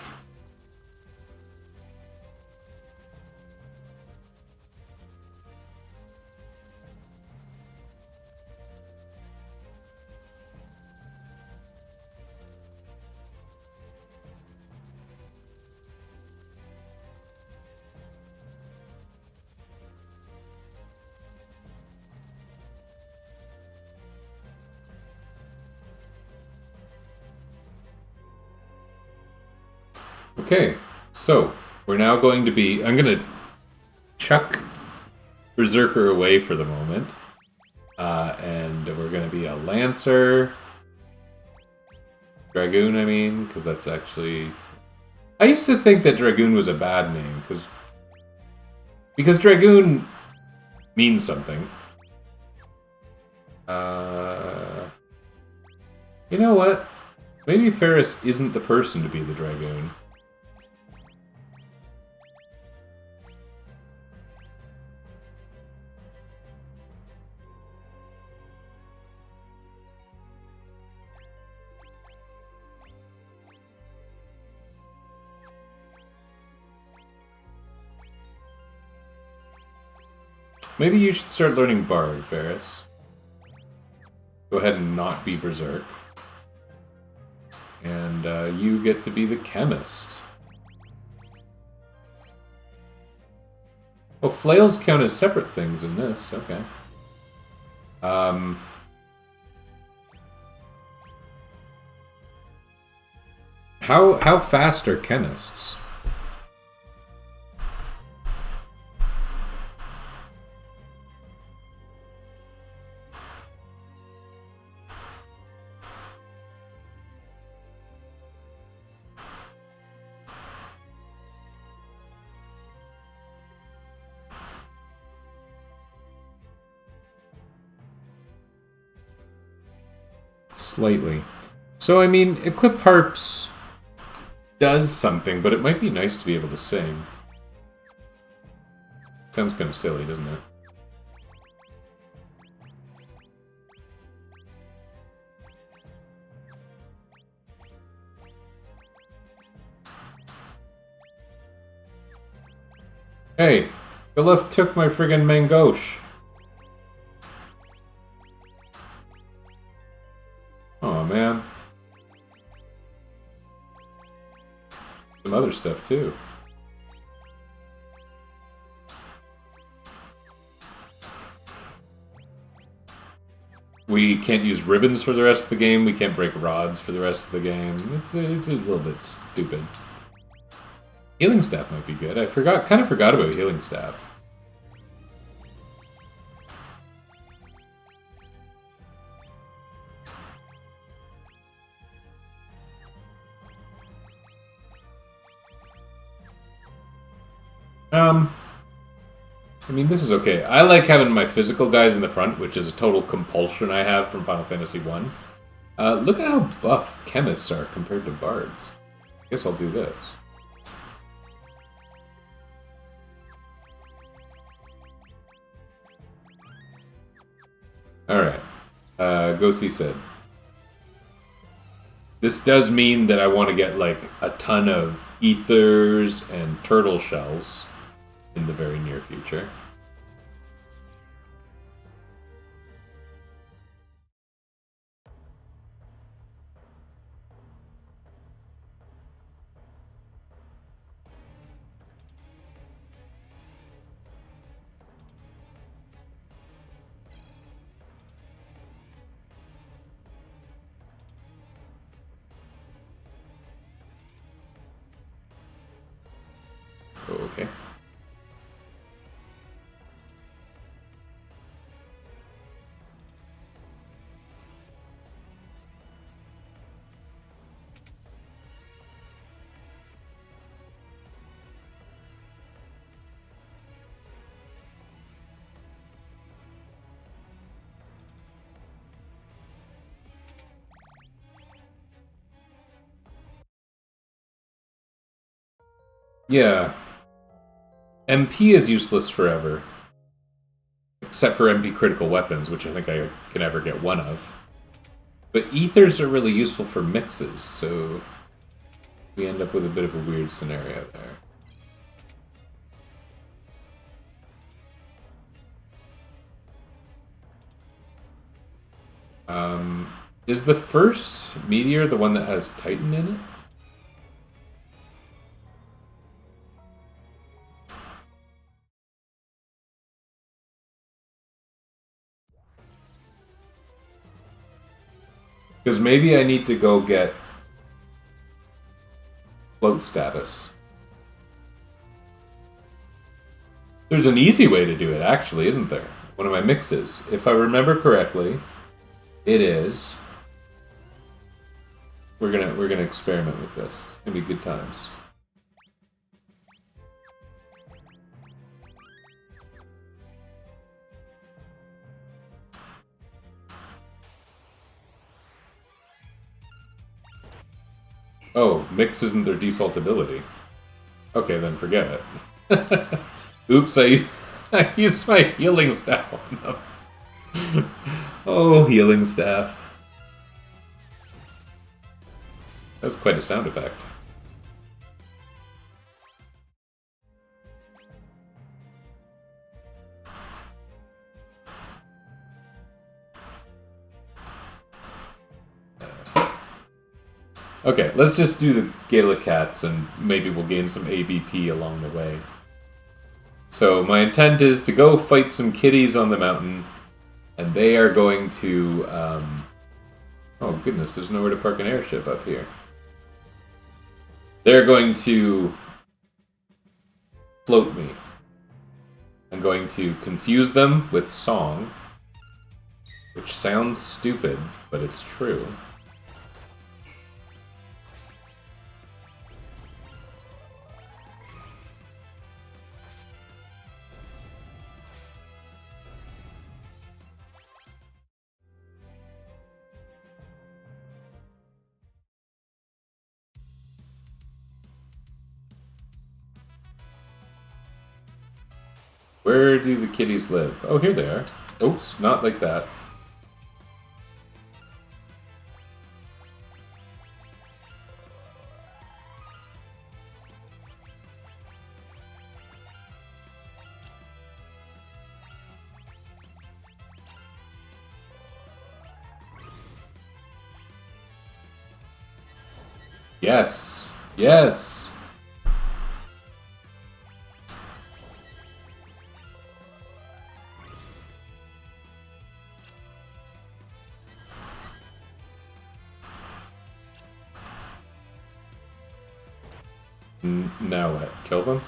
Okay, so we're now going to be... I'm going to chuck Berserker away for the moment. And we're going to be a Lancer. Dragoon, I mean, because that's actually... I used to think that Dragoon was a bad name, because Dragoon means something. You know what? Maybe Ferris isn't the person to be the Dragoon. Maybe you should start learning Bard, Ferris. Go ahead and not be Berserk. And you get to be the Chemist. Oh, flails count as separate things in this. Okay. How fast are Chemists? Slightly. So, I mean, Equip Harps does something, but it might be nice to be able to sing. Sounds kind of silly, doesn't it? Hey, Galuf took my friggin' Mangosh. Oh man. Some other stuff too. We can't use ribbons for the rest of the game. We can't break rods for the rest of the game. It's a little bit stupid. Healing Staff might be good. I kind of forgot about Healing Staff. I mean, this is okay. I like having my physical guys in the front, which is a total compulsion I have from Final Fantasy 1. Look at how buff Chemists are compared to Bards. I guess I'll do this. Alright. Gosi said. This does mean that I want to get, like, a ton of ethers and turtle shells in the very near future. Okay. Yeah. MP is useless forever. Except for MP critical weapons, which I think I can never get one of. But ethers are really useful for mixes, so we end up with a bit of a weird scenario there. Is the first meteor the one that has Titan in it? Because maybe I need to go get... float status. There's an easy way to do it, actually, isn't there? One of my mixes. If I remember correctly, it is... We're gonna experiment with this. It's gonna be good times. Oh, mix isn't their default ability. Okay, then forget it. Oops, I used my healing staff on them. Oh, healing staff. That's quite a sound effect. Okay, let's just do the Gala Cats and maybe we'll gain some ABP along the way. So my intent is to go fight some kitties on the mountain, and they are going to... Oh goodness, there's nowhere to park an airship up here. They're going to float me. I'm going to confuse them with song, which sounds stupid, but it's true. Where do the kitties live? Oh, here they are. Oops, not like that. Yes. Yes. Now what? Kill them?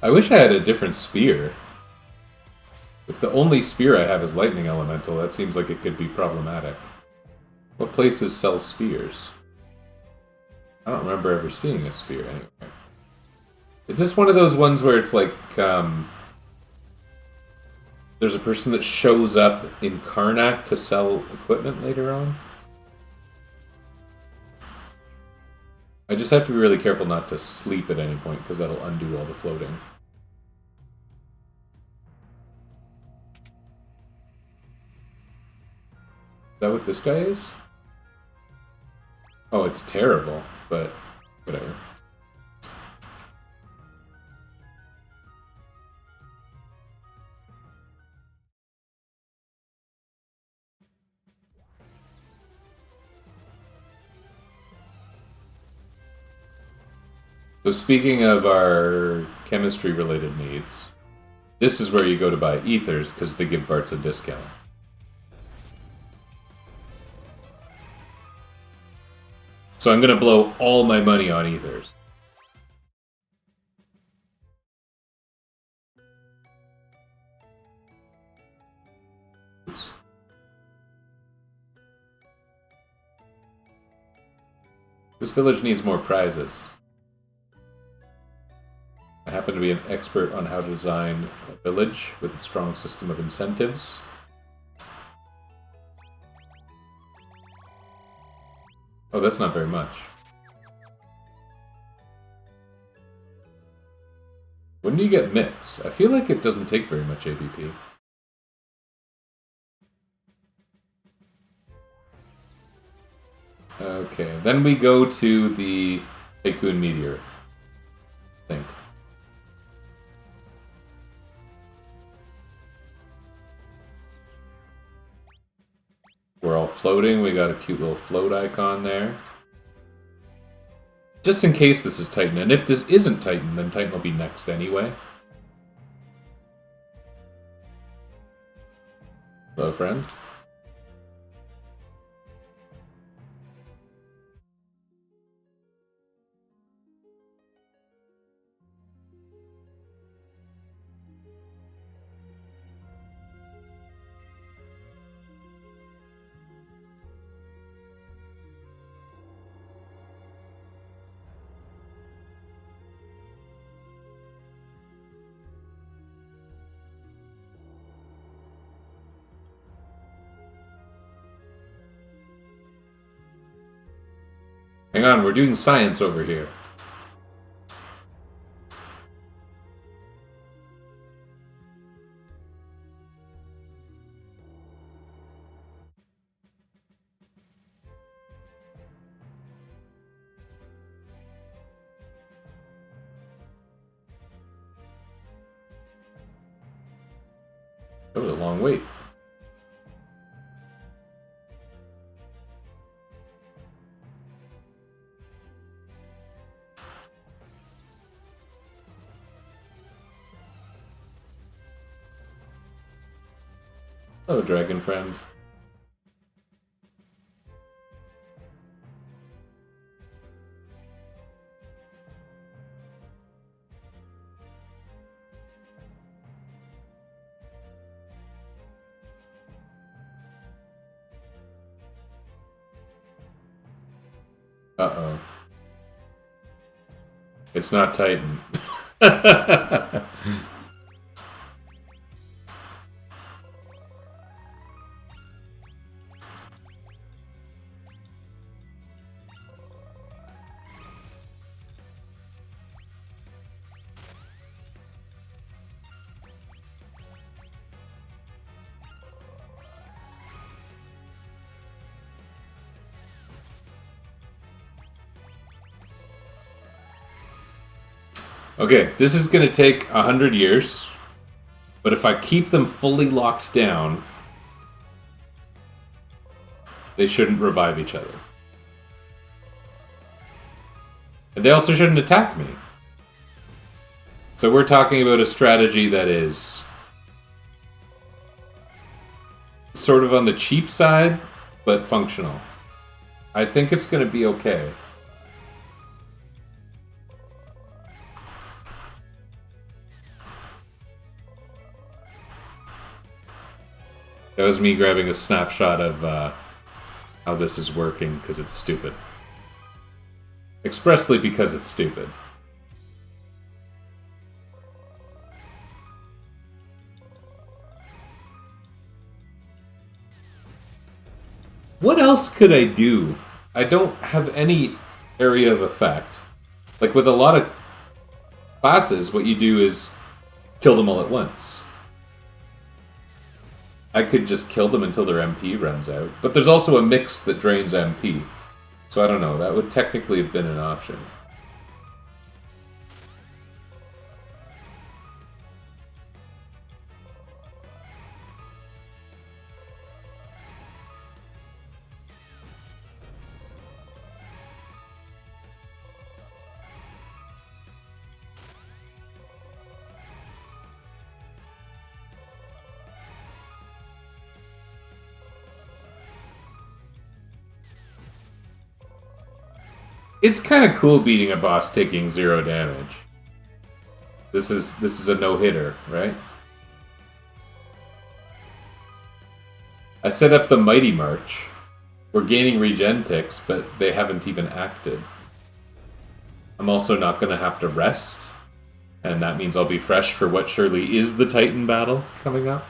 I wish I had a different spear. If the only spear I have is lightning elemental, that seems like it could be problematic. What places sell spears? I don't remember ever seeing a spear anywhere. Is this one of those ones where it's like, there's a person that shows up in Karnak to sell equipment later on? I just have to be really careful not to sleep at any point, because that'll undo all the floating. Is that what this guy is? Oh, it's terrible, but whatever. So speaking of our chemistry-related needs, this is where you go to buy ethers, because they give Bart's a discount. So I'm going to blow all my money on ethers. Oops. This village needs more prizes. I happen to be an expert on how to design a village with a strong system of incentives. Oh, that's not very much. When do you get mix? I feel like it doesn't take very much ABP. Okay, then we go to the Tycoon Meteor, I think. all floating. We got a cute little float icon there. Just in case this is Titan, and if this isn't Titan, then Titan will be next anyway. Hello, friend. Hang on, we're doing science over here. That was a long wait. Hello, dragon friend. Uh-oh. It's not Titan. Okay, this is going to take 100 years, but if I keep them fully locked down, they shouldn't revive each other. And they also shouldn't attack me. So we're talking about a strategy that is sort of on the cheap side, but functional. I think it's going to be okay. That was me grabbing a snapshot of how this is working, because it's stupid. Expressly because it's stupid. What else could I do? I don't have any area of effect. Like with a lot of classes, what you do is kill them all at once. I could just kill them until their MP runs out. But there's also a mix that drains MP. So I don't know, that would technically have been an option. It's kind of cool beating a boss taking 0 damage. This is a no-hitter, right? I set up the Mighty March. We're gaining regen ticks, but they haven't even acted. I'm also not going to have to rest, and that means I'll be fresh for what surely is the Titan battle coming up.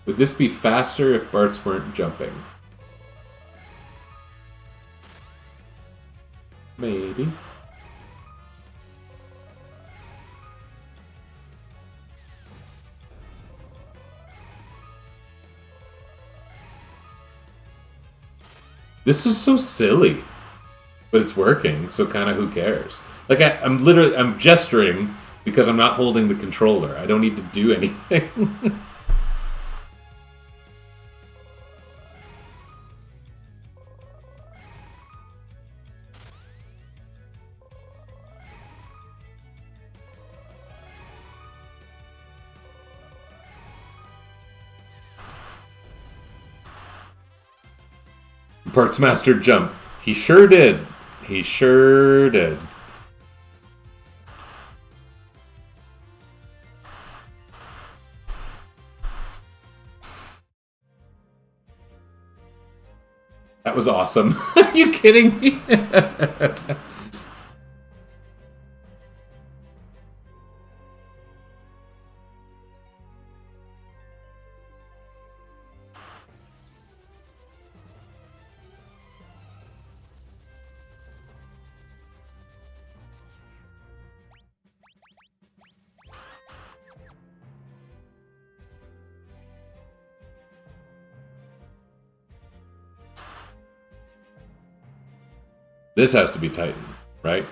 Would this be faster if Barts weren't jumping? Maybe. This is so silly. But it's working, so kind of who cares? Like, I'm gesturing because I'm not holding the controller. I don't need to do anything. Parts Master jump. He sure did. He sure did. That was awesome. Are you kidding me? This has to be Titan, right?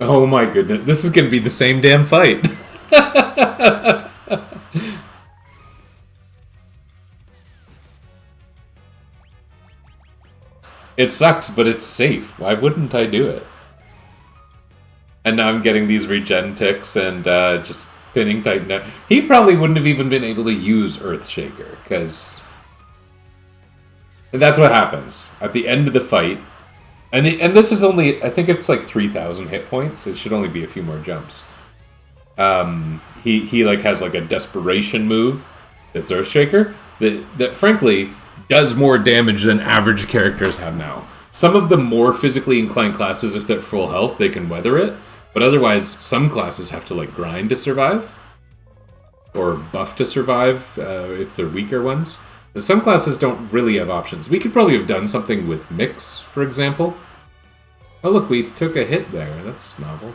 Oh my goodness, this is gonna be the same damn fight. It sucks, but it's safe. Why wouldn't I do it? And now I'm getting these regen ticks and just pinning Titan down. He probably wouldn't have even been able to use Earthshaker, because... And that's what happens. At the end of the fight, and this is only, I think it's like 3,000 hit points. It should only be a few more jumps. He like has like a desperation move that's Earthshaker that frankly does more damage than average characters have now. Some of the more physically inclined classes, if they're full health, they can weather it. But otherwise, some classes have to like grind to survive, or buff to survive if they're weaker ones. Some classes don't really have options. We could probably have done something with Mix, for example. Oh look, we took a hit there. That's novel.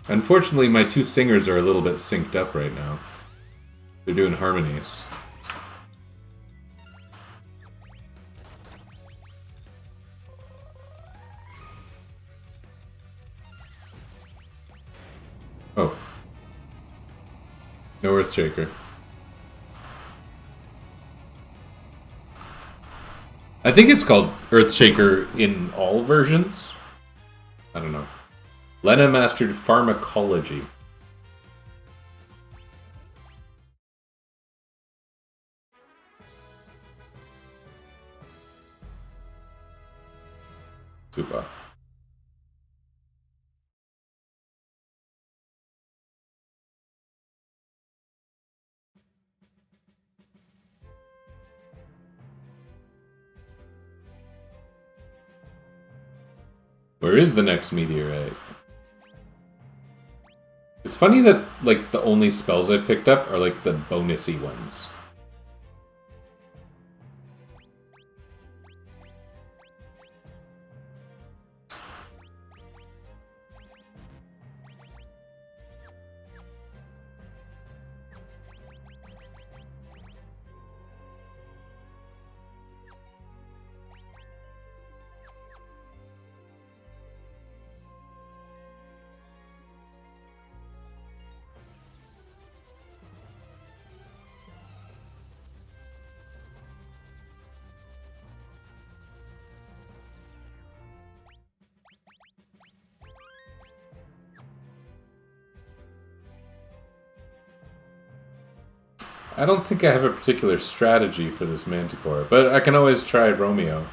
Unfortunately, my two singers are a little bit synced up right now. They're doing harmonies. Oh. No Earthshaker. I think it's called Earthshaker in all versions. I don't know. Lena mastered pharmacology. Super. Where is the next meteorite? It's funny that, like, the only spells I've picked up are, like, the bonusy ones. I don't think I have a particular strategy for this Manticore, but I can always try Romeo.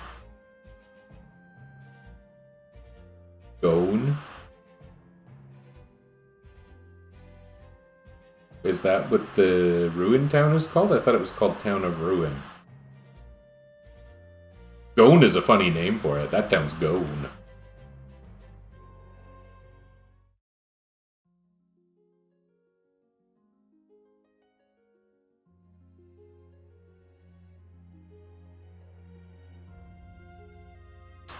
Gone? Is that what the Ruin Town is called? I thought it was called Town of Ruin. Gone is a funny name for it. That town's Gone.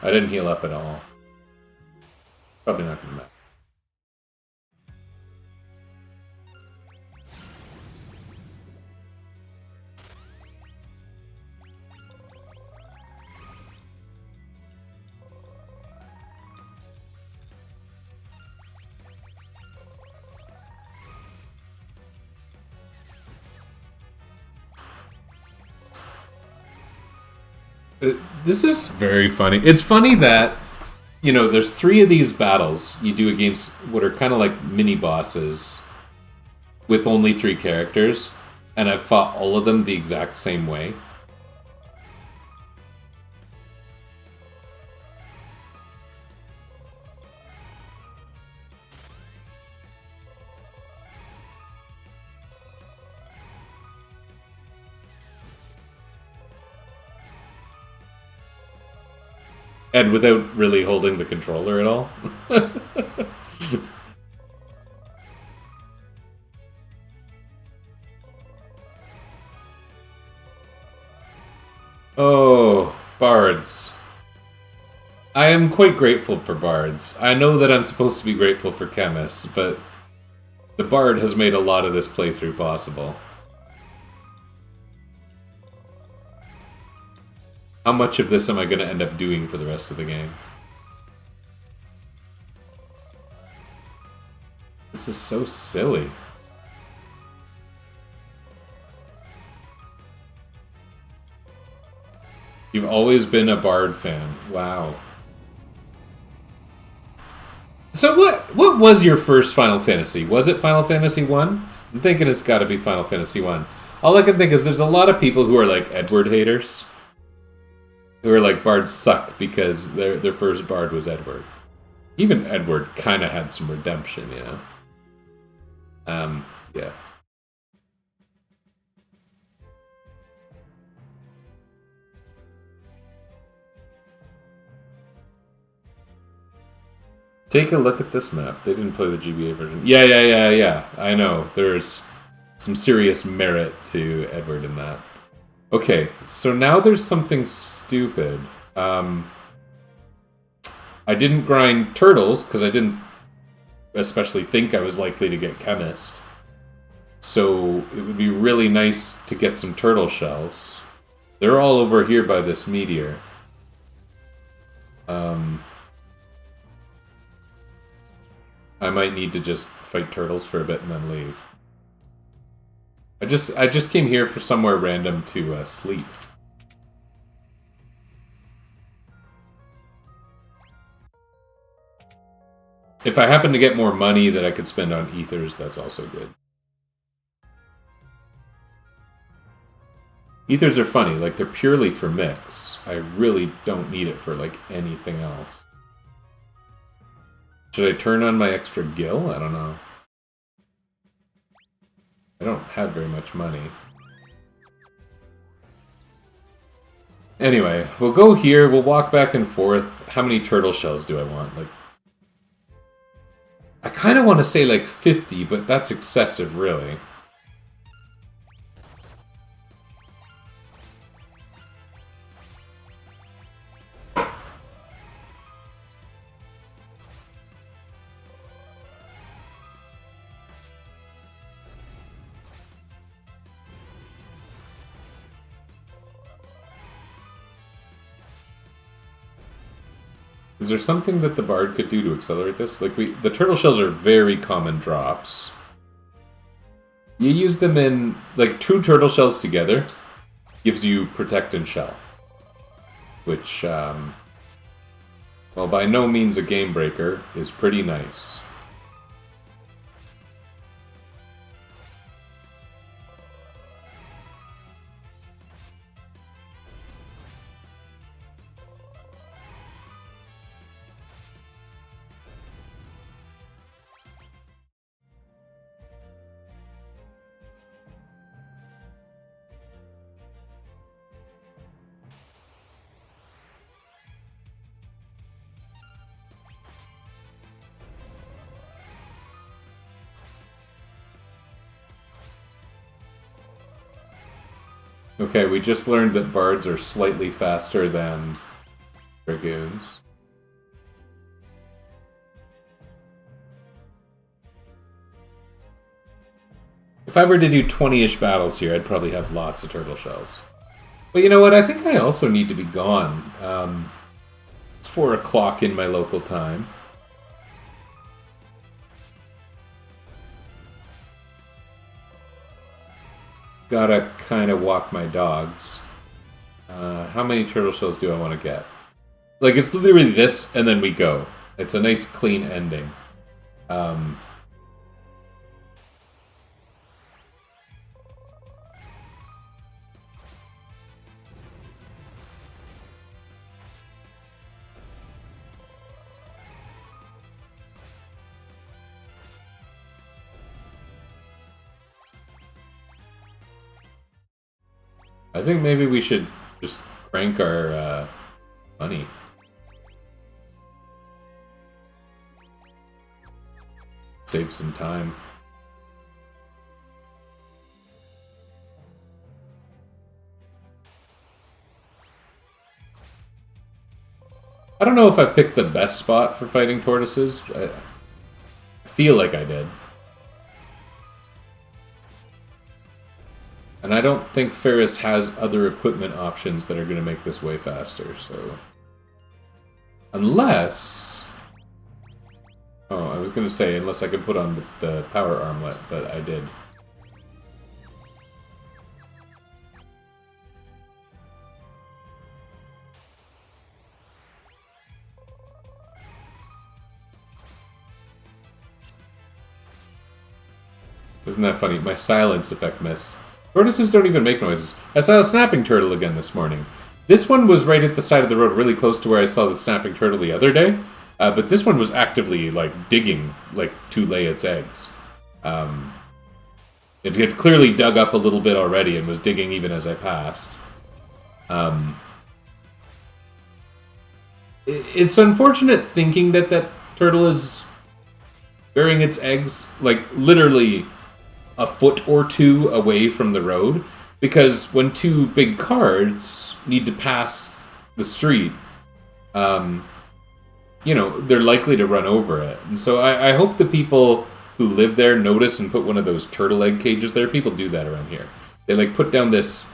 I didn't heal up at all. Probably not gonna matter. This is very funny. It's funny that, you know, there's 3 of these battles you do against what are kind of like mini bosses with only 3 characters, and I've fought all of them the exact same way. And without really holding the controller at all. Oh, bards. I am quite grateful for bards. I know that I'm supposed to be grateful for chemists, but the bard has made a lot of this playthrough possible. How much of this am I going to end up doing for the rest of the game? This is so silly. You've always been a Bard fan. Wow. So what was your first Final Fantasy? Was it Final Fantasy 1? I'm thinking it's got to be Final Fantasy 1. All I can think is there's a lot of people who are like Edward haters. Who are like, bards suck because their first bard was Edward. Even Edward kind of had some redemption, you know? Yeah. Take a look at this map. They didn't play the GBA version. Yeah. I know. There's some serious merit to Edward in that. Okay, so now there's something stupid. I didn't grind turtles, because I didn't especially think I was likely to get chemist. So it would be really nice to get some turtle shells. They're all over here by this meteor. I might need to just fight turtles for a bit and then leave. I just came here for somewhere random to sleep. If I happen to get more money that I could spend on ethers, that's also good. Ethers are funny, like they're purely for mix. I really don't need it for like anything else. Should I turn on my extra gil? I don't know. I don't have very much money. Anyway, we'll go here, we'll walk back and forth. How many turtle shells do I want? Like, I kind of want to say like 50, but that's excessive, really. Is there something that the bard could do to accelerate this? Like the turtle shells are very common drops. You use them in, like, 2 turtle shells together gives you protect and shell. Which, well, by no means a game breaker, is pretty nice. Okay, we just learned that bards are slightly faster than dragoons. If I were to do 20-ish battles here, I'd probably have lots of turtle shells. But you know what? I think I also need to be gone. It's 4 o'clock in my local time. Gotta kind of walk my dogs. How many turtle shells do I want to get? Like, it's literally this, and then we go. It's a nice, clean ending. I think maybe we should just crank our money. Save some time. I don't know if I've picked the best spot for fighting tortoises. I feel like I did. And I don't think Ferris has other equipment options that are going to make this way faster, so... Unless... Oh, I was going to say, unless I could put on the power armlet, but I did. Isn't that funny? My silence effect missed. Tortoises don't even make noises. I saw a snapping turtle again this morning. This one was right at the side of the road, really close to where I saw the snapping turtle the other day. But this one was actively, like, digging, like, to lay its eggs. It had clearly dug up a little bit already and was digging even as I passed. It's unfortunate thinking that that turtle is burying its eggs, like, literally a foot or two away from the road, because when two big carts need to pass the street, you know, they're likely to run over it. And so I hope the people who live there notice and put one of those turtle egg cages there. People do that around here. They, like, put down this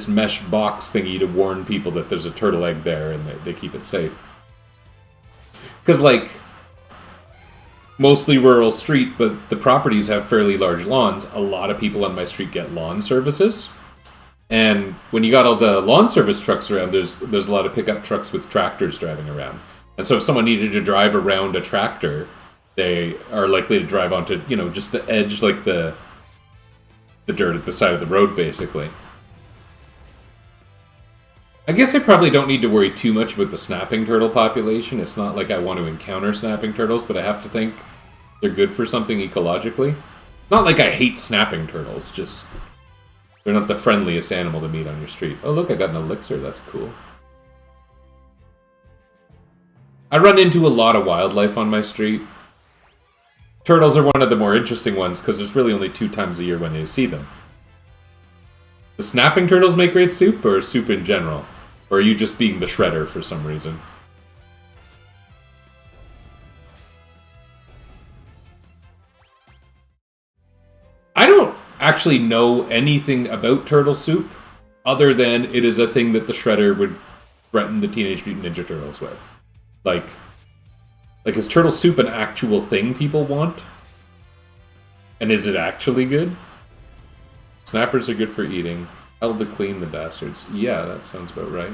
mesh box thingy to warn people that there's a turtle egg there, and they keep it safe. Because, like, mostly rural street, but the properties have fairly large lawns. A lot of people on my street get lawn services. And when you got all the lawn service trucks around, there's a lot of pickup trucks with tractors driving around. And so if someone needed to drive around a tractor, they are likely to drive onto, you know, just the edge, like the dirt at the side of the road, basically. I guess I probably don't need to worry too much about the snapping turtle population. It's not like I want to encounter snapping turtles, but I have to think they're good for something ecologically. Not like I hate snapping turtles, just they're not the friendliest animal to meet on your street. Oh, look, I got an elixir. That's cool. I run into a lot of wildlife on my street. Turtles are one of the more interesting ones because there's really only 2 times a year when you see them. The snapping turtles make great soup, or soup in general? Or are you just being the shredder for some reason? I don't actually know anything about turtle soup, other than it is a thing that the shredder would threaten the Teenage Mutant Ninja Turtles with. Like, is turtle soup an actual thing people want? And is it actually good? Snappers are good for eating. Held to clean, the bastards. Yeah, that sounds about right.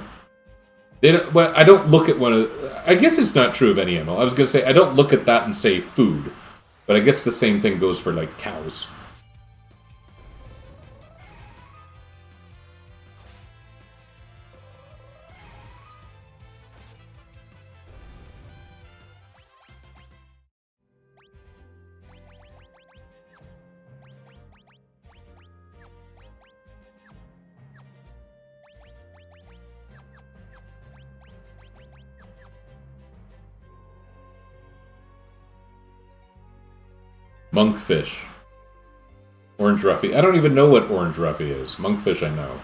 They don't, well, I don't look at one of... I guess it's not true of any animal. I was going to say, I don't look at that and say food. But I guess the same thing goes for, like, cows. Monkfish. Orange Ruffy. I don't even know what Orange Ruffy is. Monkfish I know.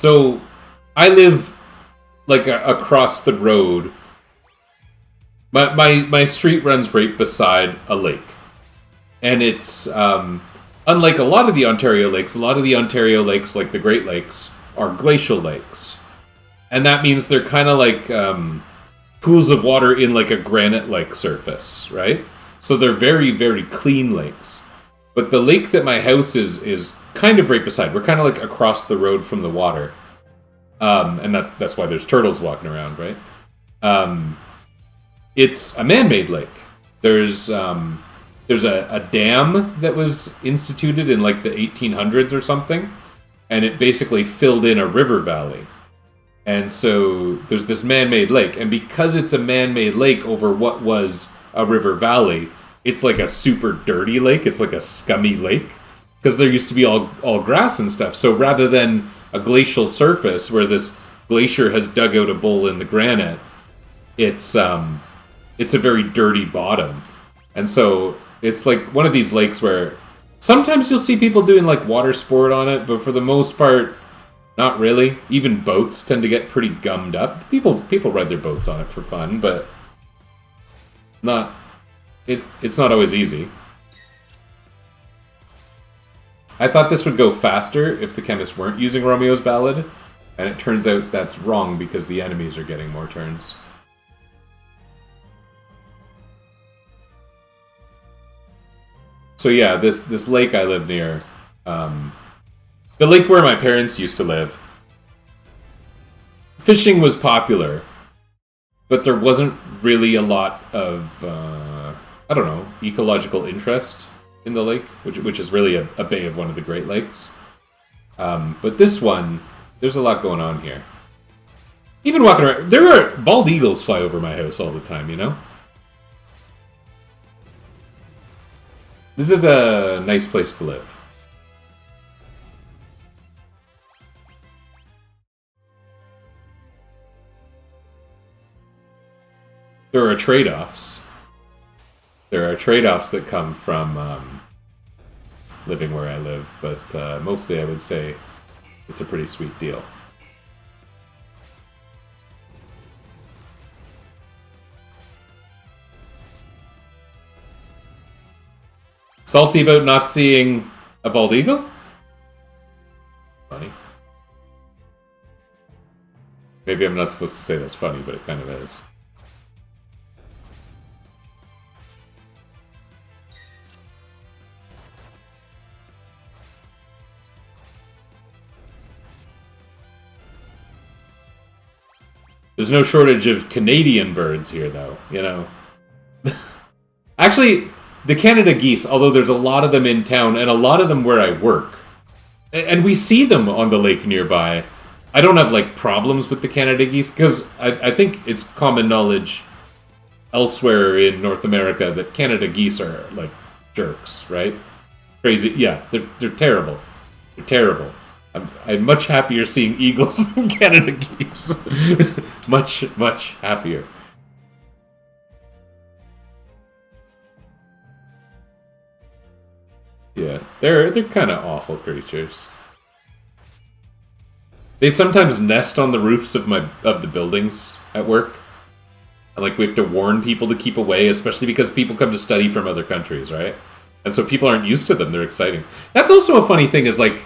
So I live like across the road. My street runs right beside a lake. And it's, unlike a lot of the Ontario lakes, like the Great Lakes, are glacial lakes. And that means they're kind of like pools of water in like a granite-like surface, right? So they're very, very clean lakes. But the lake that my house is kind of right beside. We're kind of like across the road from the water. And that's why there's turtles walking around, right? It's a man-made lake. There's a dam that was instituted in like the 1800s or something, and it basically filled in a river valley. And so there's this man-made lake, and because it's a man-made lake over what was a river valley, it's like a super dirty lake. It's like a scummy lake because there used to be all grass and stuff. So rather than a glacial surface where this glacier has dug out a bowl in the granite, it's a very dirty bottom. And so it's like one of these lakes where sometimes you'll see people doing like water sport on it, but for the most part, not really. Even boats tend to get pretty gummed up. People ride their boats on it for fun, but it's not always easy. I thought this would go faster if the chemists weren't using Romeo's Ballad, and it turns out that's wrong because the enemies are getting more turns. So yeah, this lake I live near, the lake where my parents used to live, fishing was popular, but there wasn't really a lot of, I don't know, ecological interest in the lake, which is really a bay of one of the Great Lakes. But this one, there's a lot going on here. Even walking around, there are bald eagles fly over my house all the time, you know? This is a nice place to live. There are trade-offs. There are trade-offs that come from living where I live, but mostly I would say it's a pretty sweet deal. Salty about not seeing a bald eagle? Funny. Maybe I'm not supposed to say that's funny, but it kind of is. There's no shortage of Canadian birds here, though, you know. Actually, the Canada geese, although there's a lot of them in town, and a lot of them where I work, and we see them on the lake nearby. I don't have, like, problems with the Canada geese, because I think it's common knowledge elsewhere in North America that Canada geese are, like, jerks, right? Crazy. Yeah, they're terrible. They're terrible. I'm much happier seeing eagles than Canada geese. much, much happier. Yeah, they're kind of awful creatures. They sometimes nest on the roofs of the buildings at work. And like we have to warn people to keep away, especially because people come to study from other countries, right? And so people aren't used to them. They're exciting. That's also a funny thing is like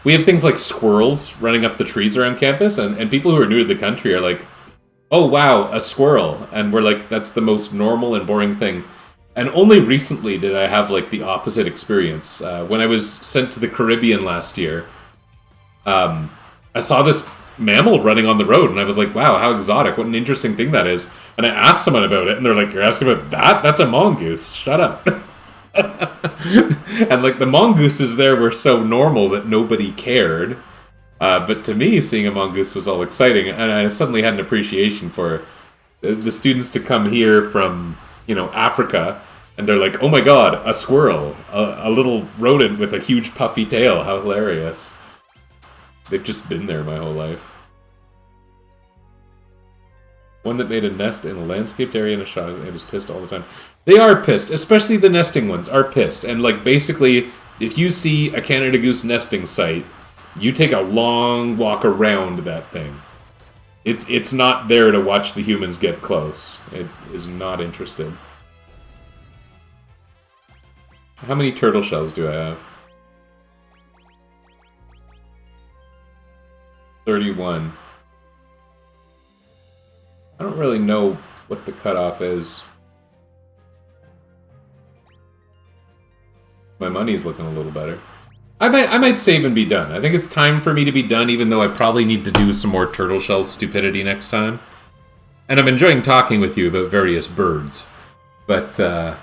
we have things like squirrels running up the trees around campus, and people who are new to the country are like, oh wow, a squirrel. And we're like, that's the most normal and boring thing. And only recently did I have like the opposite experience. When I was sent to the Caribbean last year, I saw this mammal running on the road, and I was like, wow, how exotic, what an interesting thing that is. And I asked someone about it, and they're like, you're asking about that? That's a mongoose, shut up. And like the mongooses there were so normal that nobody cared. But to me, seeing a mongoose was all exciting, and I suddenly had an appreciation for the students to come here from, you know, Africa, and they're like, oh my god, a squirrel, a little rodent with a huge puffy tail, how hilarious. They've just been there my whole life. One that made a nest in a landscaped area in a shot, it was pissed all the time. They are pissed, especially the nesting ones are pissed. And like basically, if you see a Canada goose nesting site, You take a long walk around that thing. It's not there to watch the humans get close. It is not interested. How many turtle shells do I have? 31. I don't really know what the cutoff is. My money's looking a little better. I might save and be done. I think it's time for me to be done, even though I probably need to do some more turtle shell stupidity next time. And I'm enjoying talking with you about various birds, but I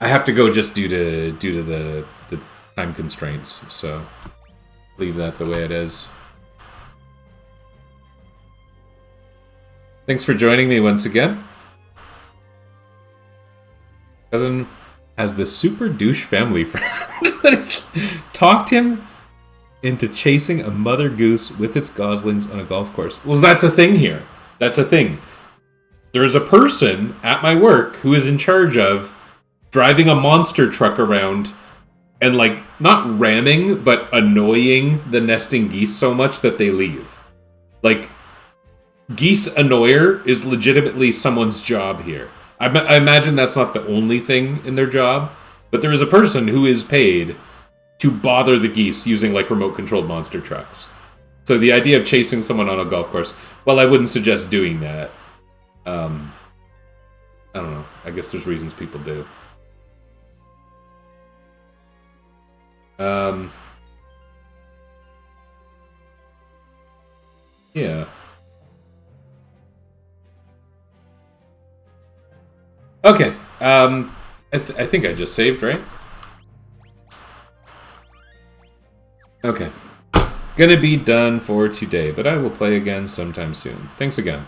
have to go just due to the time constraints. So leave that the way it is. Thanks for joining me once again. Cousin has the super douche family friend that talked him into chasing a mother goose with its goslings on a golf course. Well, that's a thing here. That's a thing. There's a person at my work who is in charge of driving a monster truck around and, like, not ramming, but annoying the nesting geese so much that they leave. Like, geese annoyer is legitimately someone's job here. I imagine that's not the only thing in their job, but there is a person who is paid to bother the geese using, like, remote-controlled monster trucks. So the idea of chasing someone on a golf course, well, I wouldn't suggest doing that. I don't know. I guess there's reasons people do. Yeah. Okay, I think I just saved, right? Okay. Gonna be done for today, but I will play again sometime soon. Thanks again.